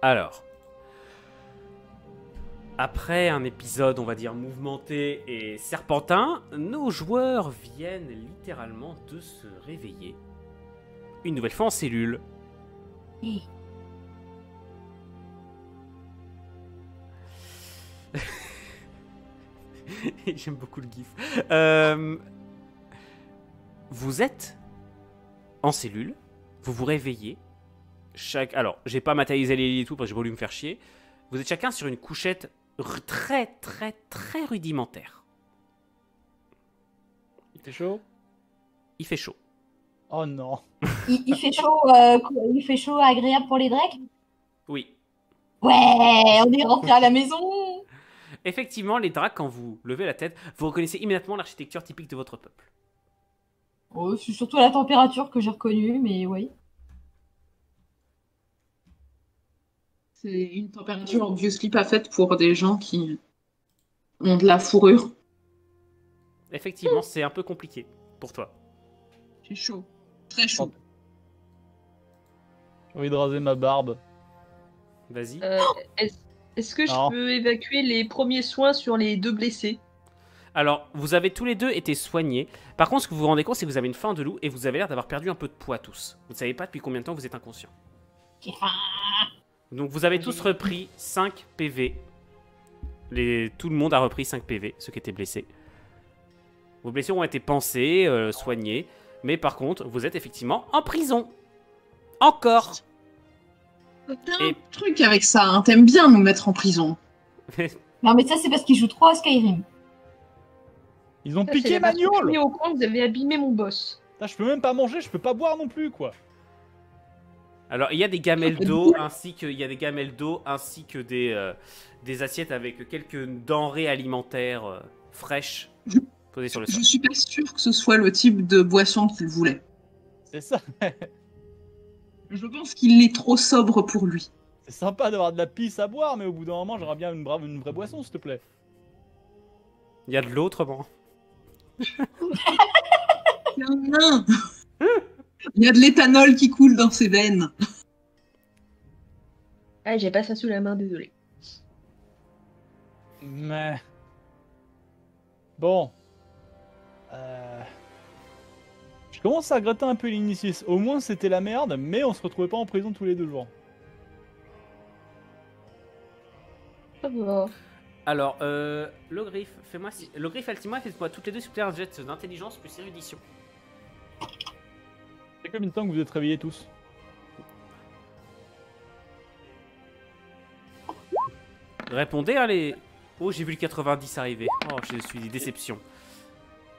Alors, après un épisode, on va dire, mouvementé et serpentin, nos joueurs viennent littéralement de se réveiller. Une nouvelle fois en cellule. J'aime beaucoup le gif. Vous êtes en cellule, vous vous réveillez. Alors, j'ai pas matérialisé les lits et tout parce que j'ai voulu me faire chier. Vous êtes chacun sur une couchette très rudimentaire. Il fait chaud? Il fait chaud. Oh non. Il fait chaud agréable pour les drakes? Oui. Ouais, on est rentré à la maison. Effectivement, les dracs, quand vous levez la tête, vous reconnaissez immédiatement l'architecture typique de votre peuple. Oh, c'est surtout la température que j'ai reconnue, mais oui. C'est une température obviously pas faite pour des gens qui ont de la fourrure. Effectivement, c'est un peu compliqué pour toi. C'est chaud. Très chaud. J'ai envie de raser ma barbe. Vas-y. Est-ce que Non. je peux évacuer les premiers soins sur les 2 blessés? Alors, vous avez tous les deux été soignés. Par contre, ce que vous vous rendez compte, c'est que vous avez une faim de loup et vous avez l'air d'avoir perdu un peu de poids tous. Vous ne savez pas depuis combien de temps vous êtes inconscient. J'ai faim. Donc vous avez tous repris 5 PV. Tout le monde a repris 5 PV, ceux qui étaient blessés. Vos blessures ont été pansées, soignées. Mais par contre, vous êtes effectivement en prison. Encore. T'as un truc avec ça, hein. T'aimes bien nous mettre en prison. Non, mais ça, c'est parce qu'il joue trop à Skyrim. Ils ont Ça, piqué c'est ma parce que je suis gnôle. mis au courant que vous avez abîmé mon boss. Putain, je peux même pas manger, je peux pas boire non plus, quoi. Alors, il y a des gamelles d'eau ainsi que des assiettes avec quelques denrées alimentaires fraîches posées sur le sol. Je suis pas sûre que ce soit le type de boisson qu'il voulait. C'est ça. Je pense qu'il est trop sobre pour lui. C'est sympa d'avoir de la pisse à boire, mais au bout d'un moment, j'aurais bien une vraie boisson, s'il te plaît. Il y a de l'eau autrement. Il y en a un. Il y a de l'éthanol qui coule dans ses veines. Ah, j'ai pas ça sous la main, désolé. Mais... Bon. Je commence à regretter un peu l'initius. Au moins, c'était la merde, mais on se retrouvait pas en prison tous les 2 jours. Ça va. Alors, le griffe, le griffe Altima, faites-moi toutes les deux super un jet d'intelligence plus érudition. C'est combien de temps que vous êtes réveillés tous? Répondez, allez. Oh, j'ai vu le 90 arriver. Oh, je suis déception.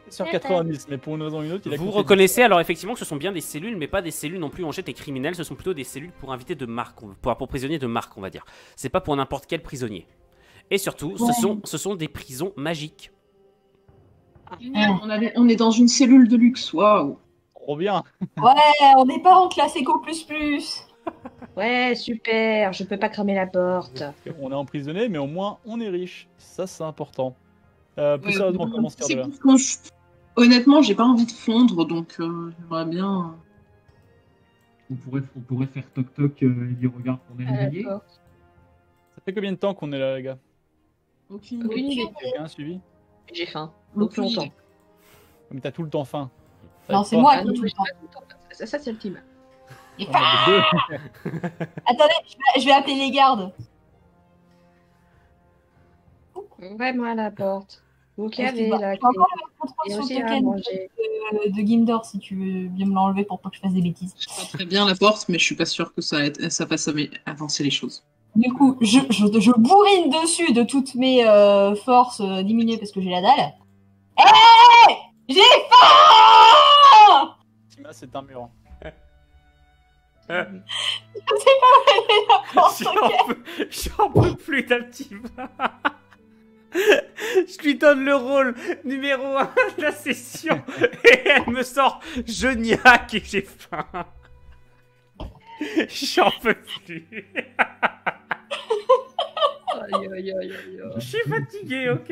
Sur 90, mais pour une raison ou une autre, il a Vous compté reconnaissez alors effectivement que ce sont bien des cellules, mais pas des cellules non plus en jet et criminelles. Ce sont plutôt des cellules pour invités de marque, pour prisonniers de marque, on va dire. C'est pas pour n'importe quel prisonnier. Et surtout, ce sont des prisons magiques. On est dans une cellule de luxe, waouh. trop bien. Ouais, on n'est pas en classe éco++. Ouais, super, je peux pas cramer la porte. On est emprisonné, mais au moins on est riche. Ça, c'est important. Plus sérieusement, comment se faire de là? Honnêtement, j'ai pas envie de fondre, donc j'aimerais bien. On pourrait faire toc-toc et dire regarde qu'on est réveillé. D'accord. Ça fait combien de temps qu'on est là, les gars? Aucune Aucune idée. Quelqu'un a suivi? J'ai faim. Depuis Aucune longtemps. idée. Mais t'as tout le temps faim. Non, c'est moi Ah qui non, ai tout mais le j'ai temps. pas tout le temps. Ça, c'est le team. Et On en a deux. attendez, je vais appeler les gardes. Vraiment à la porte. Vous qui avez Excuse-moi, la je peux encore clé. faire un contrôle Et sur le aussi à token manger. de Gimdor si tu veux bien me l'enlever pour pas que je fasse des bêtises. Je vois très bien la porte, mais je suis pas sûre que ça fasse avancer les choses. Du coup, je bourrine dessus de toutes mes forces diminuées parce que j'ai la dalle. Hé, j'ai faim. Tima, c'est un mur. Je sais pas où est la porte. J'en peux plus d'Altima. Je lui donne le rôle numéro 1 de la session et elle me sort je niaque et j'ai faim. J'en peux plus. Aïe, aïe, aïe, aïe, aïe. Je suis fatigué, ok?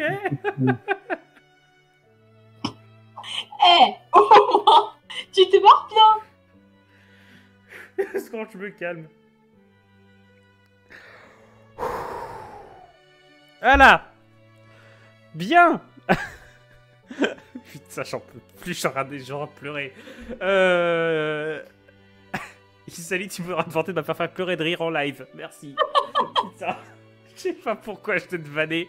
Hé, au moins, tu te mords bien. Est-ce que je me calme? Voilà. Bien. Putain, j'en peux plus, j'en pleurer. Salut, tu me tenter de me faire pleurer de rire en live. Merci. Putain, je sais pas pourquoi je te vanner.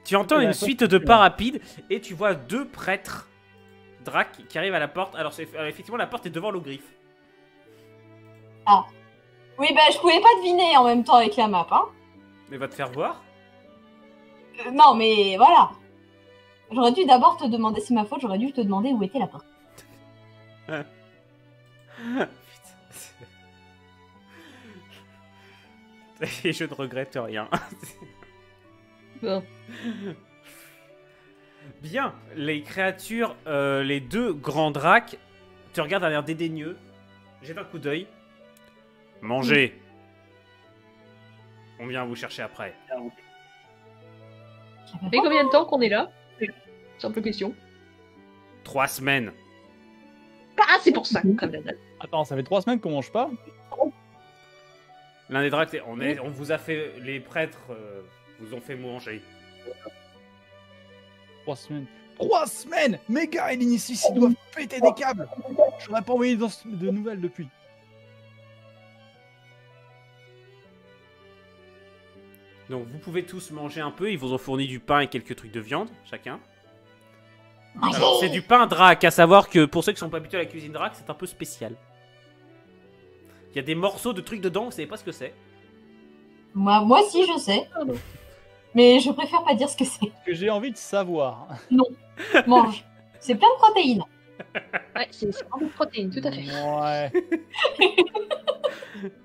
Tu entends une suite de pas rapides et tu vois 2 prêtres Drac qui arrivent à la porte. Alors, effectivement, la porte est devant l'ogriffe. Ah. Oui, bah, je pouvais pas deviner en même temps avec la map, hein. Mais va te faire voir. Non, mais voilà. J'aurais dû d'abord te demander, c'est ma faute, j'aurais dû te demander où était la porte. Putain. Et je ne regrette rien. Bon. Bien, les créatures, les 2 grands dracs, te regardent d'un air dédaigneux. Jette un coup d'œil. Mangez. On vient vous chercher après. Ça fait combien de temps qu'on est là? Simple question. 3 semaines. Ah, c'est pour ça, comme d'hab. Attends, ça fait 3 semaines qu'on mange pas. L'un des dracs, on vous a fait, les prêtres vous ont fait manger. 3 semaines. 3 semaines. Méga et l'initie, ils doivent péter des câbles. J'aurais pas envoyé de nouvelles depuis. Donc vous pouvez tous manger un peu, ils vous ont fourni du pain et quelques trucs de viande, chacun. Alors c'est du pain drac, à savoir que pour ceux qui sont pas habitués à la cuisine drac, c'est un peu spécial. Il y a des morceaux de trucs dedans, vous savez pas ce que c'est. Moi aussi, je sais. Mais je préfère pas dire ce que c'est. Que j'ai envie de savoir. Non. Mange. C'est plein de protéines. Ouais, c'est vraiment de protéines, tout à fait. Ouais.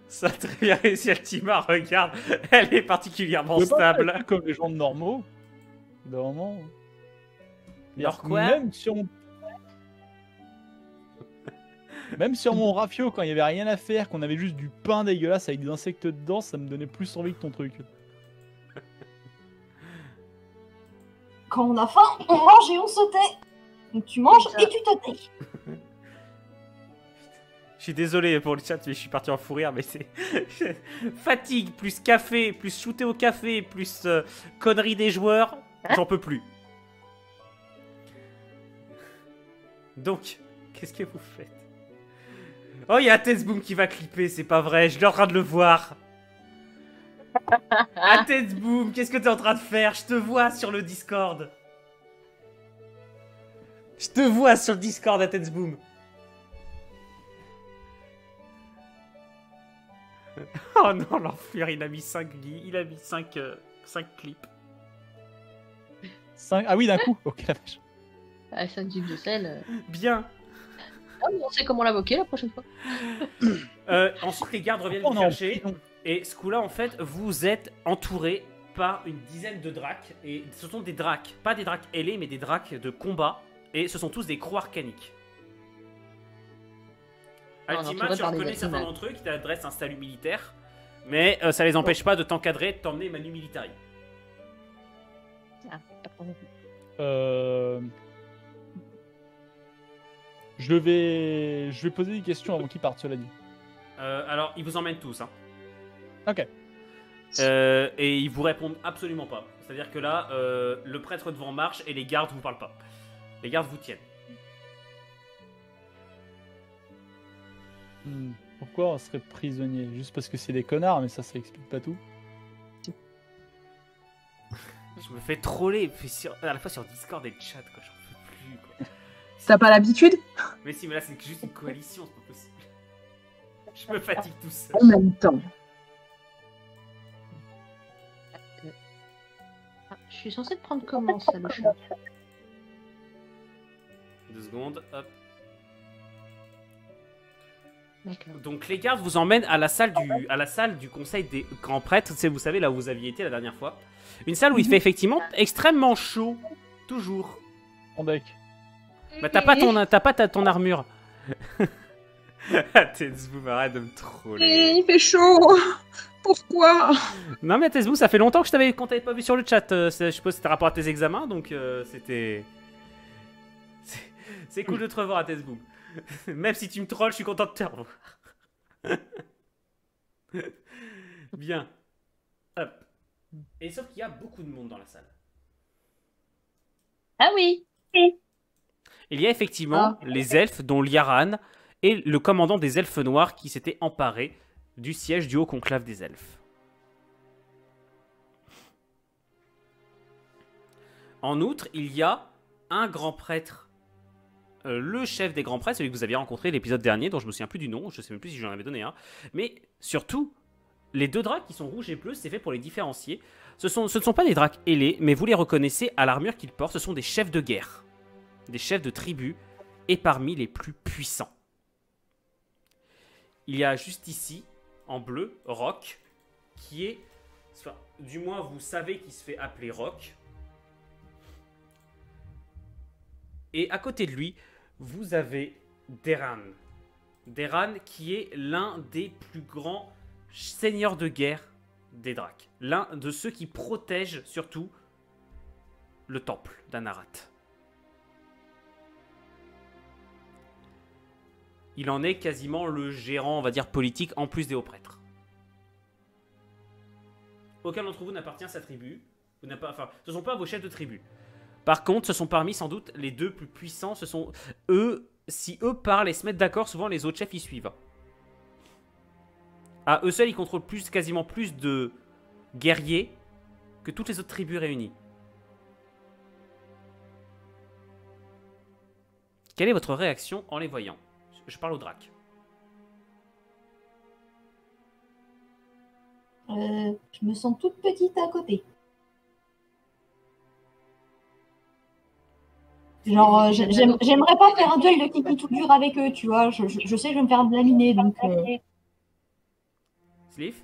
Ça a très bien réussi, Altima, regarde, elle est particulièrement Je veux pas stable. faire comme les gens normaux. Normalement. Alors quoi? Même sur mon rafio, quand il y avait rien à faire, qu'on avait juste du pain dégueulasse avec des insectes dedans, ça me donnait plus envie que ton truc. Quand on a faim, on mange et on se tait. Donc tu manges et tu te tais. Je suis désolé pour le chat, mais je suis parti en fou rire, mais c'est... Fatigue, plus café, plus shooter au café, plus conneries des joueurs, j'en peux plus. Donc, qu'est-ce que vous faites? Oh, il y a Tezboom qui va clipper, c'est pas vrai, je suis en train de le voir. Ah, Tezboom, qu'est-ce que t'es en train de faire? Je te vois sur le Discord. Je te vois sur le Discord, à Tezboom. Oh non, l'enfer, il a mis 5 clips. 5... Ah oui, d'un coup. Ok, la vache. Ah, 5 tubes de sel. Bien. Ah, on sait comment l'invoquer la prochaine fois. Ensuite, les gardes reviennent vous chercher. Et ce coup-là, en fait, vous êtes entouré par une dizaine de dracs. Et ce sont des dracs, pas des dracs ailés, mais des dracs de combat. Et ce sont tous des crocs arcaniques. Altima, tu reconnais certains d'entre eux qui t'adressent un salut militaire. Mais ça les empêche pas de t'encadrer, de t'emmener Manu Militari. Ah, pas de problème. Je vais poser des questions avant qu'ils partent, cela dit. Alors, ils vous emmènent tous. Hein. Ok. Et ils vous répondent absolument pas. C'est-à-dire que là, le prêtre devant marche et les gardes vous parlent pas. Les gardes vous tiennent. Pourquoi on serait prisonnier? Juste parce que c'est des connards, mais ça explique pas tout. Je me fais troller à la fois sur Discord et le chat, quoi. J'en peux plus, quoi. T'as pas l'habitude? Mais si, mais là, c'est juste une coalition, c'est pas possible. Je me fatigue tout seul. En même temps. Ah, je suis censée te prendre comment, ça, le chat? 2 secondes, hop. D'accord. Donc les gardes vous emmènent à la salle du conseil des grands prêtres. C'est, vous savez, là où vous aviez été la dernière fois. Une salle où il fait effectivement extrêmement chaud. Toujours. En deck. Bah t'as pas ton armure. Tezboom, arrête de me troller. Il fait chaud. Pourquoi? Non mais Tezboom, ça fait longtemps que qu'on t'avait pas vu sur le chat. Je suppose que c'était rapport à tes examens, donc c'était... C'est cool de te revoir à Tezboom. Même si tu me trolls, je suis content de te revoir. Bien. Hop. Et sauf qu'il y a beaucoup de monde dans la salle. Ah oui. Il y a effectivement les elfes, dont Liaran et le commandant des elfes noirs qui s'était emparé du siège du haut conclave des elfes. En outre, il y a un grand prêtre, le chef des grands prêtres, celui que vous aviez rencontré l'épisode dernier, dont je me souviens plus du nom, je sais même plus si j'en avais donné un, mais surtout, les deux dracs qui sont rouges et bleus, c'est fait pour les différencier. Ce ne sont pas des dracs ailés, mais vous les reconnaissez à l'armure qu'ils portent, ce sont des chefs de guerre, des chefs de tribu, et parmi les plus puissants. Il y a juste ici, en bleu, Rock, qui est, du moins vous savez qu'il se fait appeler Rock. Et à côté de lui, vous avez Deran. Deran qui est l'un des plus grands seigneurs de guerre des Dracs. L'un de ceux qui protègent surtout le temple d'Anarat. Il en est quasiment le gérant, on va dire, politique, en plus des hauts prêtres. Aucun d'entre vous n'appartient à sa tribu. Ce ne sont pas vos chefs de tribu. Par contre, ce sont parmi sans doute les deux plus puissants. Ce sont eux, si eux parlent et se mettent d'accord, souvent les autres chefs y suivent. À eux seuls, ils contrôlent quasiment plus de guerriers que toutes les autres tribus réunies. Quelle est votre réaction en les voyant? Je parle au drac. Je me sens toute petite à côté. Genre, j'aimerais pas faire un duel de qui tout dur avec eux, tu vois. Je sais que je vais me faire laminer, donc... Sliff?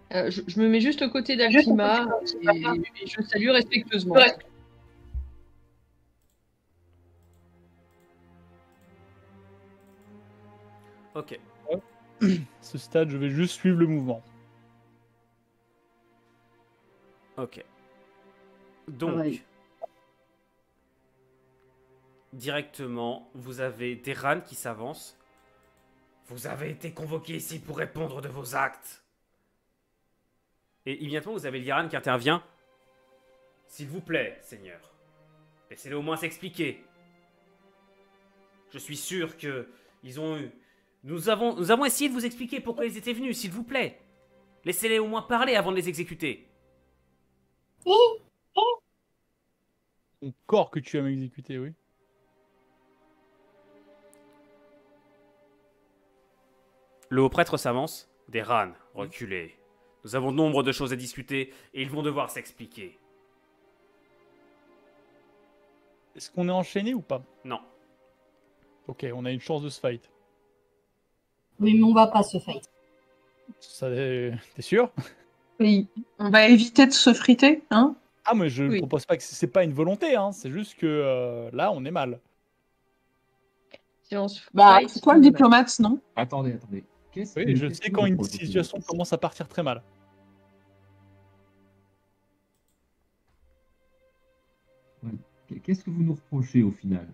Je me mets juste aux côtés d'Altima et je salue respectueusement. Ouais. Ok. À ce stade, je vais juste suivre le mouvement. Ok. Donc, Ouais. directement, vous avez Deran qui s'avance. Vous avez été convoqué ici pour répondre de vos actes. Et immédiatement, vous avez Liaran qui intervient. S'il vous plaît, Seigneur, laissez-le au moins s'expliquer. Je suis sûr que ils ont eu... Nous avons essayé de vous expliquer pourquoi ils étaient venus, s'il vous plaît. Laissez-les au moins parler avant de les exécuter. Ton corps que tu as m'exécuter, oui. Le haut prêtre s'avance. Deran, reculez. Nous avons nombre de choses à discuter et ils vont devoir s'expliquer. Est-ce qu'on est enchaîné ou pas? Non. Ok, on a une chance de se fight. Oui, mais on va pas se fight. Ça, t'es sûr? Oui. On va éviter de se friter, hein? Ah, mais je ne Oui. propose pas que c'est pas une volonté, hein. C'est juste que là, on est mal. Si on se Bah, fight, c'est toi le on est mal. diplomate, non? Attendez. Oui, je sais quand une situation commence à partir très mal. Qu'est-ce que vous nous reprochez au final?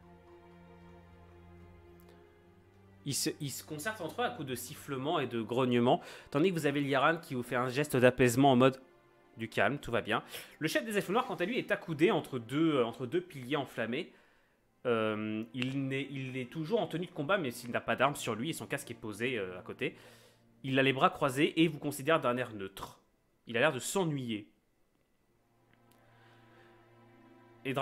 Ils se concertent entre eux à coups de sifflements et de grognements, tandis que vous avez Liaran qui vous fait un geste d'apaisement en mode du calme, tout va bien. Le chef des elfes noirs, quant à lui, est accoudé entre deux piliers enflammés. Il est toujours en tenue de combat, mais s'il n'a pas d'arme sur lui et son casque est posé à côté. Il a les bras croisés et vous considère d'un air neutre. Il a l'air de s'ennuyer. Et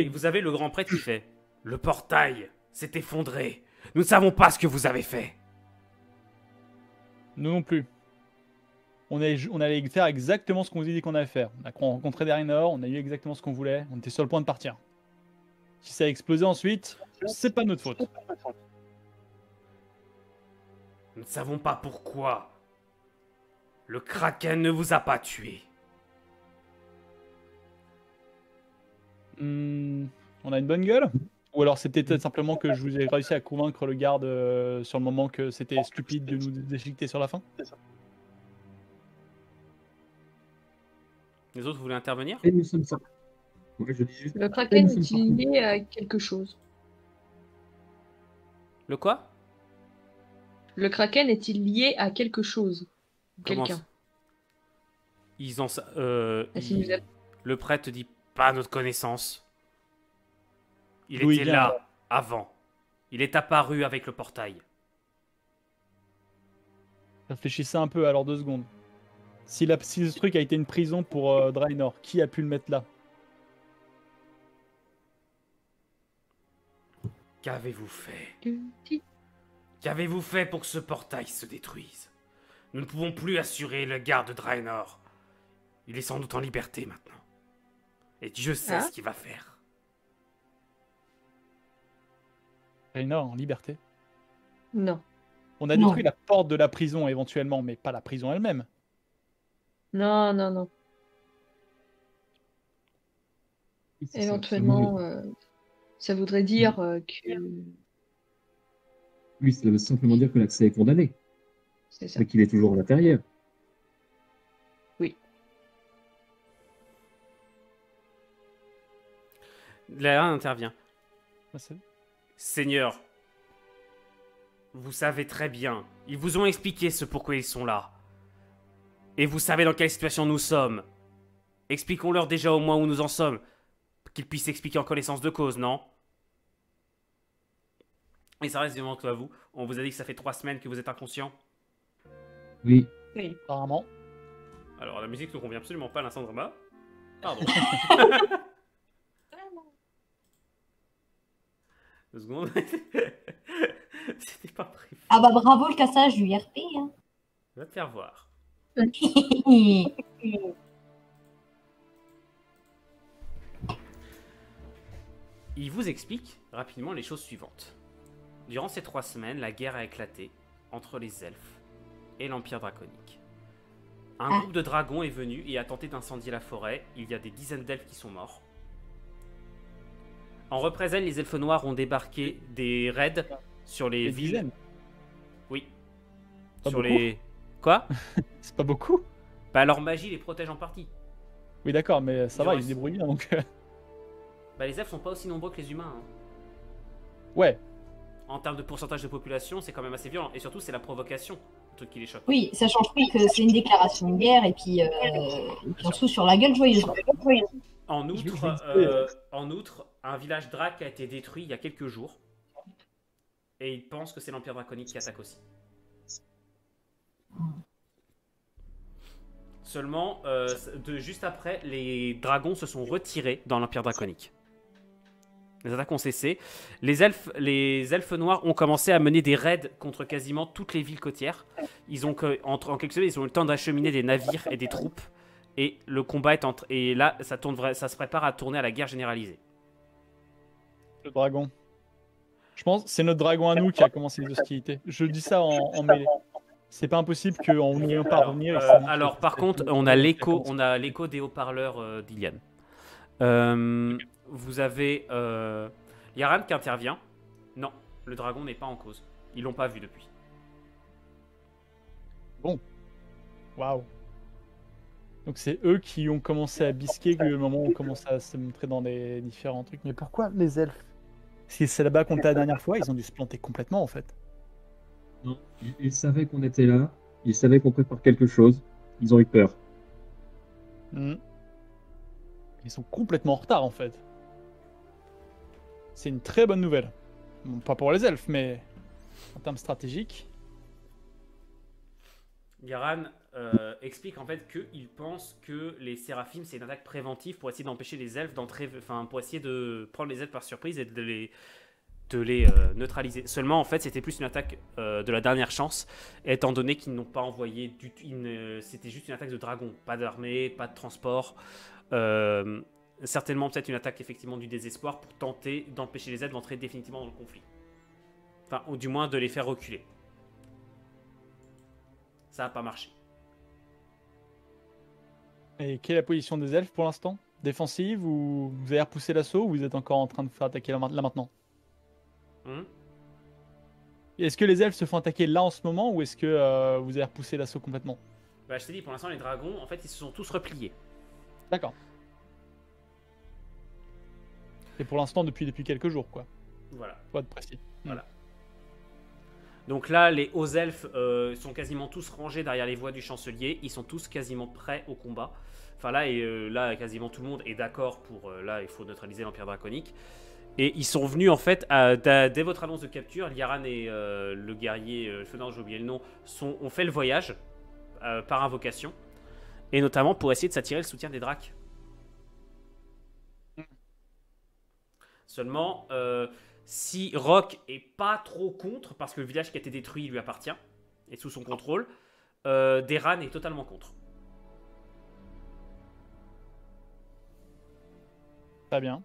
vous avez le grand prêtre qui fait « Le portail s'est effondré. Nous ne savons pas ce que vous avez fait. » Nous non plus. On allait faire exactement ce qu'on vous a dit qu'on allait faire. On a rencontré Darinor, on a eu exactement ce qu'on voulait, on était sur le point de partir. Si ça a explosé ensuite, c'est pas notre faute. Nous ne savons pas pourquoi. Le Kraken ne vous a pas tué. On a une bonne gueule? Ou alors c'était peut-être simplement que je vous ai réussi à convaincre le garde sur le moment que c'était stupide de nous déchiqueter sur la fin? Les autres, vous voulez intervenir? Et nous sommes ça. Ouais, je dis juste. Le Kraken nous sommes est-il sortis. lié à quelque chose? Le quoi? Le Kraken est-il lié à quelque chose? Comment Quelqu'un? ça Ils ont... Et s'il nous a- Le prêtre dit pas à notre connaissance. Il D'où il était vient, là alors avant. Il est apparu avec le portail. Réfléchissez un peu, alors 2 secondes. Si ce truc a été une prison pour Draenor, qui a pu le mettre là? Qu'avez-vous fait? Qu'avez-vous fait pour que ce portail se détruise? Nous ne pouvons plus assurer le garde de Draenor. Il est sans doute en liberté maintenant. Et Dieu sait Ah. ce qu'il va faire. Draenor en liberté. Non. On a Non. détruit la porte de la prison éventuellement, mais pas la prison elle-même. Non, non, non. Oui, c'est ça. Éventuellement, ça voudrait dire que... Oui, ça veut simplement dire que l'accès est condamné, C'est ça. mais qu'il est toujours à l'intérieur. Là intervient. Ah, c'est- Seigneur, vous savez très bien. Ils vous ont expliqué ce pourquoi ils sont là. Et vous savez dans quelle situation nous sommes. Expliquons-leur déjà au moins où nous en sommes. Qu'ils puissent expliquer en connaissance de cause, non? Et ça reste évidemment que à vous. On vous a dit que ça fait 3 semaines que vous êtes inconscient. Oui, Oui. Apparemment. Alors la musique ne convient absolument pas à l'instant de Rama. Pardon. 2 secondes. C'était pas prévu. Ah bah bravo le cassage du RP. Hein. Je vais te faire voir. Il vous explique rapidement les choses suivantes. Durant ces 3 semaines, la guerre a éclaté entre les elfes et l'Empire draconique. Un Ah. groupe de dragons est venu et a tenté d'incendier la forêt. Il y a des dizaines d'elfes qui sont morts. En représailles, les elfes noirs ont débarqué des raids sur les Des villes. dizaines. Oui. Pas Sur beaucoup. les... Quoi? C'est pas beaucoup. Bah leur magie les protège en partie. Oui, d'accord, mais ça Il va, reste- ils se débrouillent bien donc. Bah les elfes sont pas aussi nombreux que les humains. Hein. Ouais, En termes de pourcentage de population, c'est quand même assez violent. Et surtout, c'est la provocation, le truc qui les choque. Oui, ça change pas que c'est une déclaration de guerre et puis on se fout sur la gueule joyeusement. En Je outre, vais en outre, un village drac a été détruit il y a quelques jours. Et ils pensent que c'est l'Empire draconique qui attaque aussi. Seulement, juste après, les dragons se sont retirés dans l'Empire draconique. Les attaques ont cessé. Les elfes noirs ont commencé à mener des raids contre quasiment toutes les villes côtières. En quelques semaines, ils ont eu le temps d'acheminer des navires et des troupes. Et le combat est et là, ça se prépare à tourner à la guerre généralisée. le dragon. Je pense que c'est notre dragon à nous qui a commencé les hostilités. Je dis ça en mêlée. C'est pas impossible qu'en n'ayant pas à revenir. il s'est dit que Alors, par c'était contre, le on dragon a qui l'écho, commencé. on a l'écho des haut-parleurs d'Iliane. Vous avez Yaran qui intervient. Non, le dragon n'est pas en cause. Ils l'ont pas vu depuis. Waouh. Donc c'est eux qui ont commencé à bisquer que le moment où on commence à se montrer dans les différents trucs. Mais pourquoi les elfes? Si c'est là-bas qu'on était la dernière fois, ils ont dû se planter complètement en fait. non, ils savaient qu'on était là, ils savaient qu'on prépare quelque chose, ils ont eu peur. Mhm. Ils sont complètement en retard en fait. C'est une très bonne nouvelle. Bon, pas pour les elfes, mais en termes stratégiques. Yaran explique en fait qu'il pense que les séraphimes c'est une attaque préventive pour essayer d'empêcher les elfes d'entrer, enfin pour essayer de prendre les elfes par surprise et de les neutraliser. Seulement en fait c'était plus une attaque de la dernière chance, étant donné qu'ils n'ont pas envoyé du tout, c'était juste une attaque de dragon, pas d'armée, pas de transport. Certainement peut-être une attaque effectivement du désespoir pour tenter d'empêcher les elfes d'entrer définitivement dans le conflit. Enfin, ou du moins de les faire reculer. Ça n'a pas marché. Et quelle est la position des elfes pour l'instant? Défensive ou vous avez repoussé l'assaut ou vous êtes encore en train de faire attaquer là maintenant? Est-ce que les elfes se font attaquer là en ce moment ou est-ce que vous avez repoussé l'assaut complètement? Bah, je t'ai dit, pour l'instant, les dragons, en fait, ils se sont tous repliés. D'accord. Et pour l'instant depuis quelques jours quoi. Voilà. Pour être précis. Donc là, les hauts elfes sont quasiment tous rangés derrière les voies du chancelier. Ils sont tous quasiment prêts au combat. Enfin là, quasiment tout le monde est d'accord pour... là, il faut neutraliser l'Empire Draconique. Et ils sont venus en fait, dès votre annonce de capture, Liaran et le guerrier, Fenor, j'ai oublié le nom, ont fait le voyage par invocation. Et notamment pour essayer de s'attirer le soutien des Dracs. Seulement, si Rock est pas trop contre, parce que le village qui a été détruit lui appartient, est sous son contrôle, Deran est totalement contre. Très bien.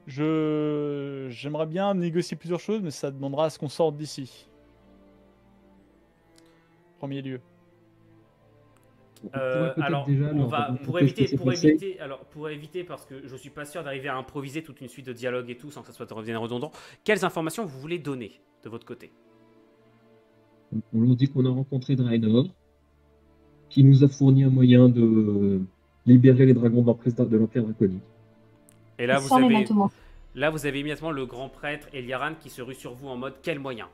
J'aimerais bien négocier plusieurs choses, mais ça demandera à ce qu'on sorte d'ici. Premier lieu. Alors, on va, pour éviter, parce que je suis pas sûr d'arriver à improviser toute une suite de dialogues et tout sans que ça soit revienne redondant, quelles informations vous voulez donner de votre côté? On leur dit qu'on a rencontré Draenor, qui nous a fourni un moyen de libérer les dragons d'emprise de l'Empire Draconique. Et là, Sans les maintenant. là, vous avez immédiatement le grand prêtre Eliaran qui se rue sur vous en mode quel moyen?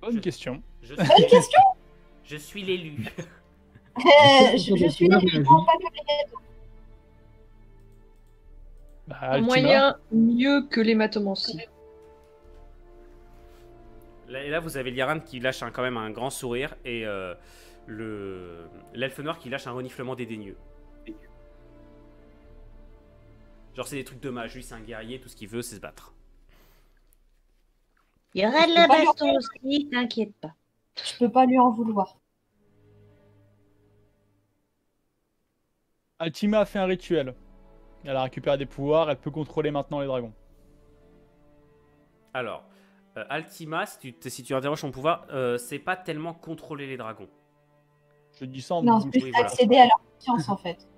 Bonne question. Bonne question. Je suis l'élu. Je suis là, je prends pas que les gâteaux. Bah, Un Altima. moyen mieux que l'hématomancie. Et là, vous avez Liaran qui lâche quand même un grand sourire et l'elfe noir qui lâche un reniflement dédaigneux. Genre, c'est des trucs de mage, lui, c'est un guerrier, tout ce qu'il veut, c'est se battre. Il y aura de la baston aussi, t'inquiète pas. Je peux pas lui en vouloir. Altima a fait un rituel. Elle a récupéré des pouvoirs, elle peut contrôler maintenant les dragons. Alors, Altima, si tu interroges son pouvoir, c'est pas tellement contrôler les dragons. Je dis ça en Non, bouche. c'est oui, juste voilà. accéder à leur conscience en fait.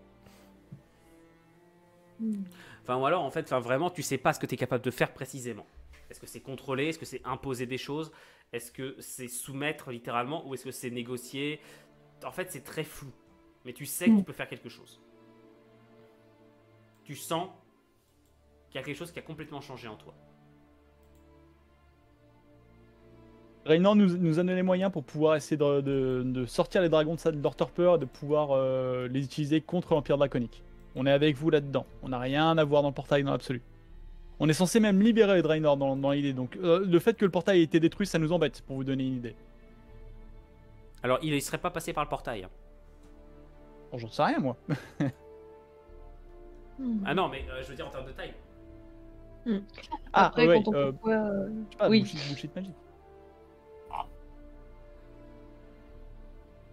Enfin, ou alors, en fait, vraiment, tu sais pas ce que tu es capable de faire précisément. Est-ce que c'est contrôler? Est-ce que c'est imposer des choses? Est-ce que c'est soumettre littéralement? Ou est-ce que c'est négocier? En fait, c'est très flou. Mais tu sais que tu peux faire quelque chose. Tu sens qu'il y a quelque chose qui a complètement changé en toi. Raynor nous a donné les moyens pour pouvoir essayer de sortir les dragons de leur torpeur et de pouvoir les utiliser contre l'Empire Draconique. On est avec vous là-dedans. On n'a rien à voir dans le portail dans l'absolu. On est censé même libérer les Draenor dans l'idée. Donc le fait que le portail ait été détruit, ça nous embête, pour vous donner une idée. Alors, il ne serait pas passé par le portail. Hein. Bon, j'en sais rien, moi. Ah non, mais je veux dire en termes de taille. Après, ouais, quand on pourquoi... je sais pas, oui. bullshit magique.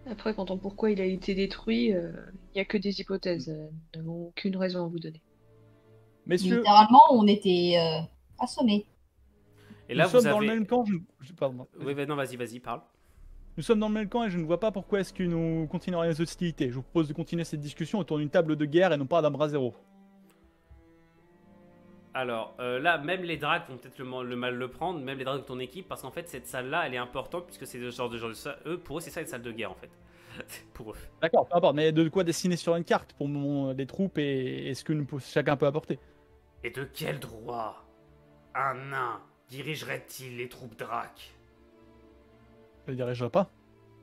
Après, quand on pourquoi il a été détruit, il n'y a que des hypothèses. Nous n'avons aucune raison à vous donner. Messieurs, Littéralement, on était assommés. Et là, nous vous sommes dans le avez... même camp. Pardon. Oui, bah non, vas-y, parle. Nous sommes dans le même camp et je ne vois pas pourquoi est-ce que nous continuerions les hostilités. Je vous propose de continuer cette discussion autour d'une table de guerre et non pas d'un bras zéro. Alors, là, même les drags vont peut-être le mal le prendre, même les drags de ton équipe, parce qu'en fait, cette salle-là, elle est importante, puisque c'est le genre de ça. Eux, pour eux, c'est ça une salle de guerre, en fait. Pour eux. D'accord, peu importe, mais de quoi dessiner sur une carte pour les troupes et ce que chacun peut apporter. Et de quel droit un nain dirigerait-il les troupes dracs? Je ne dirigerai pas.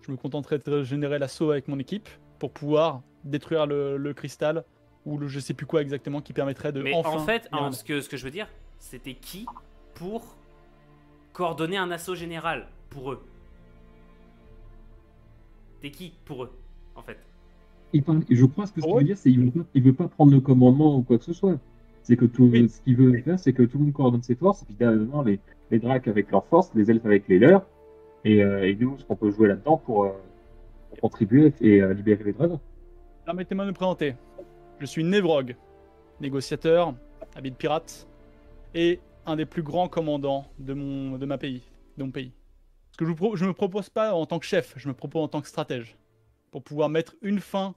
Je me contenterai de générer l'assaut avec mon équipe pour pouvoir détruire le cristal ou le je sais plus quoi exactement qui permettrait de Mais enfin... en fait, ce que je veux dire, c'était qui pour coordonner un assaut général pour eux? T'es qui pour eux, en fait? Je crois que ce qu'il veut dire, c'est qu'il veut pas prendre le commandement ou quoi que ce soit. C'est que ce qu'il veut faire, c'est que tout le monde coordonne ses forces, évidemment les dracs avec leurs forces, les elfes avec les leurs, et nous, ce qu'on peut jouer là-dedans pour contribuer et libérer les dragons. Permettez-moi de me présenter. Je suis Nevrog, négociateur, habit de pirate, et un des plus grands commandants de mon pays. Parce que je me propose pas en tant que chef, je me propose en tant que stratège. Pour pouvoir mettre une fin...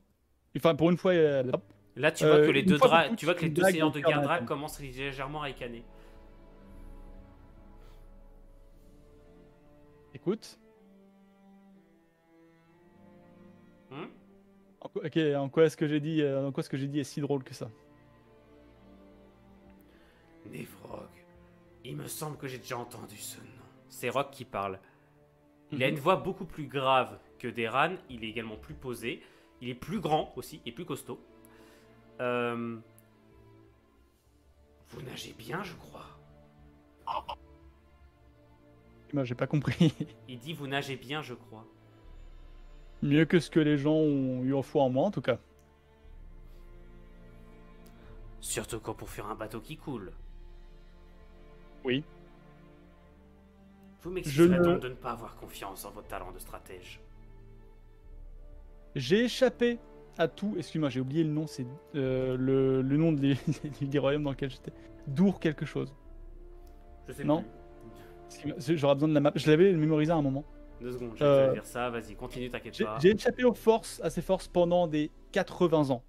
Enfin, pour une fois... Là, tu vois que les deux dracs, tu vois que les deux seigneurs de guerre drac commencent légèrement à ricaner. Écoute. Hmm? Ok, en quoi est-ce que j'ai dit est si drôle que ça? Nevrog. Il me semble que j'ai déjà entendu ce nom. C'est Rock qui parle. Il a une voix beaucoup plus grave que Deran. Il est également plus posé. Il est plus grand aussi et plus costaud. Vous nagez bien, je crois. Moi, j'ai pas compris. Il dit vous nagez bien, je crois. Mieux que ce que les gens ont eu en foi en moi, en tout cas. Surtout quand pour faire un bateau qui coule. Oui. Vous m'excuserez Je ne- donc de ne pas avoir confiance en votre talent de stratège. J'ai échappé à tout. Excuse-moi, j'ai oublié le nom. C'est le nom des royaumes dans lequel j'étais. Dour quelque chose. Je sais Non. plus. J'aurais besoin de la map. Je l'avais mémorisé à un moment. 2 secondes, je vais te dire ça. Vas-y, continue, t'inquiète pas. J'ai échappé à ces forces pendant des 80 ans.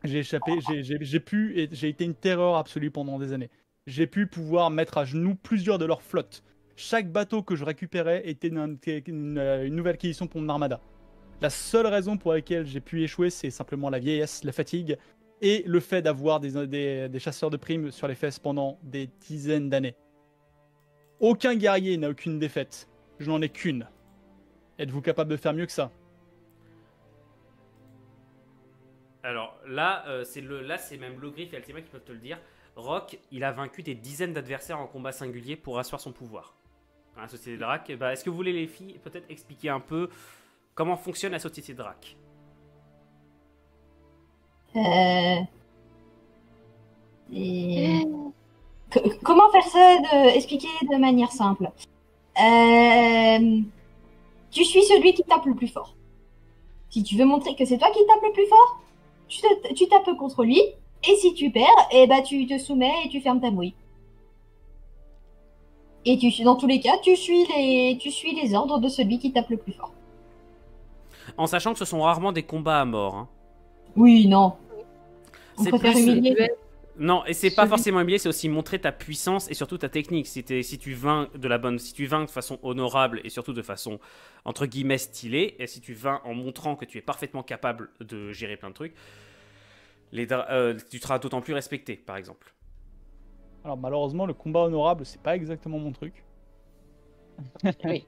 J'ai échappé, j'ai été une terreur absolue pendant des années. J'ai pu pouvoir mettre à genoux plusieurs de leurs flottes. Chaque bateau que je récupérais était une nouvelle acquisition pour mon armada. La seule raison pour laquelle j'ai pu échouer, c'est simplement la vieillesse, la fatigue et le fait d'avoir des chasseurs de primes sur les fesses pendant des dizaines d'années. Aucun guerrier n'a aucune défaite. Je n'en ai qu'une. Êtes-vous capable de faire mieux que ça? Alors là, c'est même Logriff et Altima qui peuvent te le dire. Rock, il a vaincu des dizaines d'adversaires en combat singulier pour asseoir son pouvoir. Dans la société de Drac, est-ce que vous voulez les filles peut-être expliquer un peu comment fonctionne la société de Drac? Comment faire ça, expliquer de manière simple. Tu suis celui qui tape le plus fort. Si tu veux montrer que c'est toi qui tape le plus fort, tu tapes contre lui. Et si tu perds, tu te soumets et tu fermes ta bouille. Et dans tous les cas, tu suis les ordres de celui qui tape le plus fort. En sachant que ce sont rarement des combats à mort. Hein. Oui, non. On C'est préfère plus- humilier. Non, et c'est pas Celui- forcément humilier, c'est aussi montrer ta puissance et surtout ta technique. Si tu vins de façon honorable et surtout de façon entre guillemets stylée, et si tu vins en montrant que tu es parfaitement capable de gérer plein de trucs, tu seras d'autant plus respecté, par exemple. Alors malheureusement, le combat honorable, c'est pas exactement mon truc. Oui.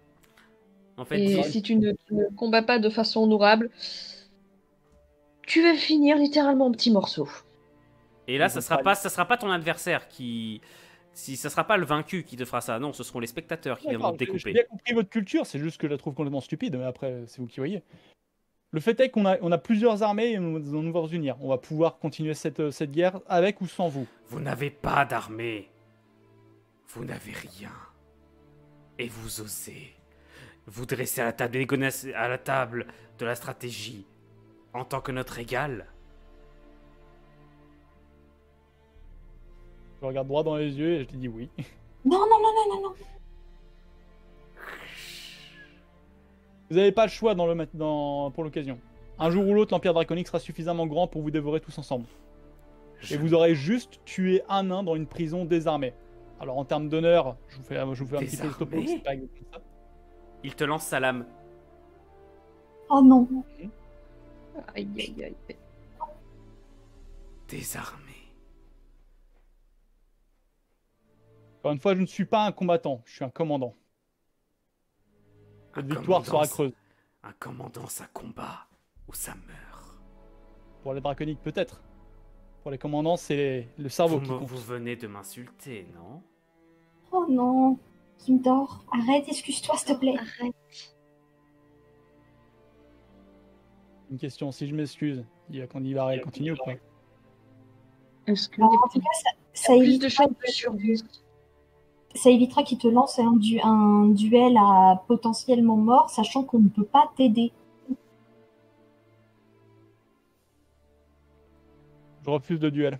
En fait, Et si tu ne combats pas de façon honorable, tu vas finir littéralement en petits morceaux. et là, ça sera pas ton adversaire ça sera pas le vaincu qui te fera ça. Non, ce seront les spectateurs qui viendront te J'ai découper. bien compris votre culture, c'est juste que je la trouve complètement stupide, mais après, c'est vous qui voyez. Le fait est qu'on a plusieurs armées et nous allons nous unir. On va pouvoir continuer cette guerre avec ou sans vous. Vous n'avez pas d'armée. Vous n'avez rien. Et vous osez vous dresser à la table de la stratégie en tant que notre égal. Je regarde droit dans les yeux et je te dis oui. Non, non, non, non, non, non. Vous n'avez pas le choix pour l'occasion. Un jour ou l'autre, l'Empire draconique sera suffisamment grand pour vous dévorer tous ensemble. Et vous aurez juste tué un nain dans une prison désarmée. Alors en termes d'honneur, je vous fais un petit peu le topo, Désarmé? c'est pas exactement ça. Il te lance sa lame. Oh non. Aïe, aïe, aïe. Désarmé. Encore une fois, je ne suis pas un combattant, je suis un commandant. Votre victoire sera creuse. Un commandant, ça combat ou ça meurt. Pour les draconiques, peut-être. Pour les commandants, c'est le cerveau qui compte. Vous venez de m'insulter, non? Oh non. Kimdor, arrête, excuse-toi, s'il te plaît. Arrête. Une question, si je m'excuse, il va continuer ou pas? Est-ce que Alors, en tout cas, ça plus de évitera, chances de survie? ça évitera qu'il te lance un duel à potentiellement mort, sachant qu'on ne peut pas t'aider. Je refuse le duel.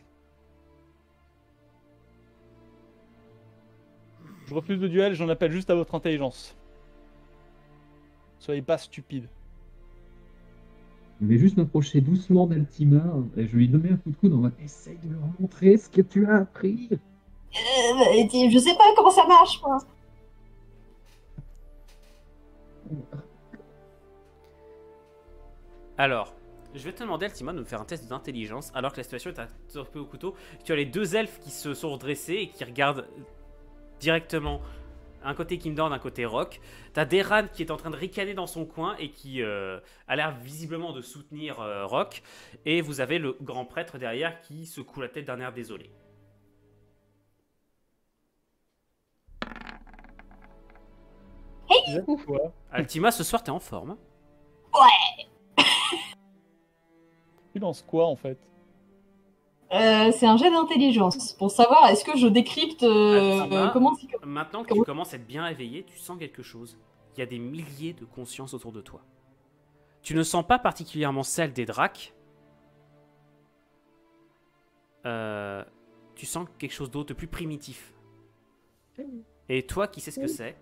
Je refuse le duel, j'en appelle juste à votre intelligence. Soyez pas stupide. Je vais juste m'approcher doucement d'Altima et je vais lui donner un coup de coude en mode essaye de leur montrer ce que tu as appris. Je sais pas comment ça marche, moi. Alors, Je vais te demander, Altima, de me faire un test d'intelligence alors que la situation est un peu au couteau. Tu as les deux elfes qui se sont redressés et qui regardent directement un côté Kimdor, d'un côté Rock. T'as Deran qui est en train de ricaner dans son coin et qui a l'air visiblement de soutenir Rock. Et vous avez le grand prêtre derrière qui secoue la tête d'un air désolé. Quoi? Altima, ce soir, t'es en forme. Hein. Tu lances quoi en fait? C'est un jet d'intelligence pour savoir est-ce que je décrypte Altima, comment c'est. Maintenant que tu commences à être bien éveillé, tu sens quelque chose. Il y a des milliers de consciences autour de toi. Tu ne sens pas particulièrement celle des Dracs. Tu sens quelque chose d'autre, de plus primitif. Et toi, qui sais ce que c'est?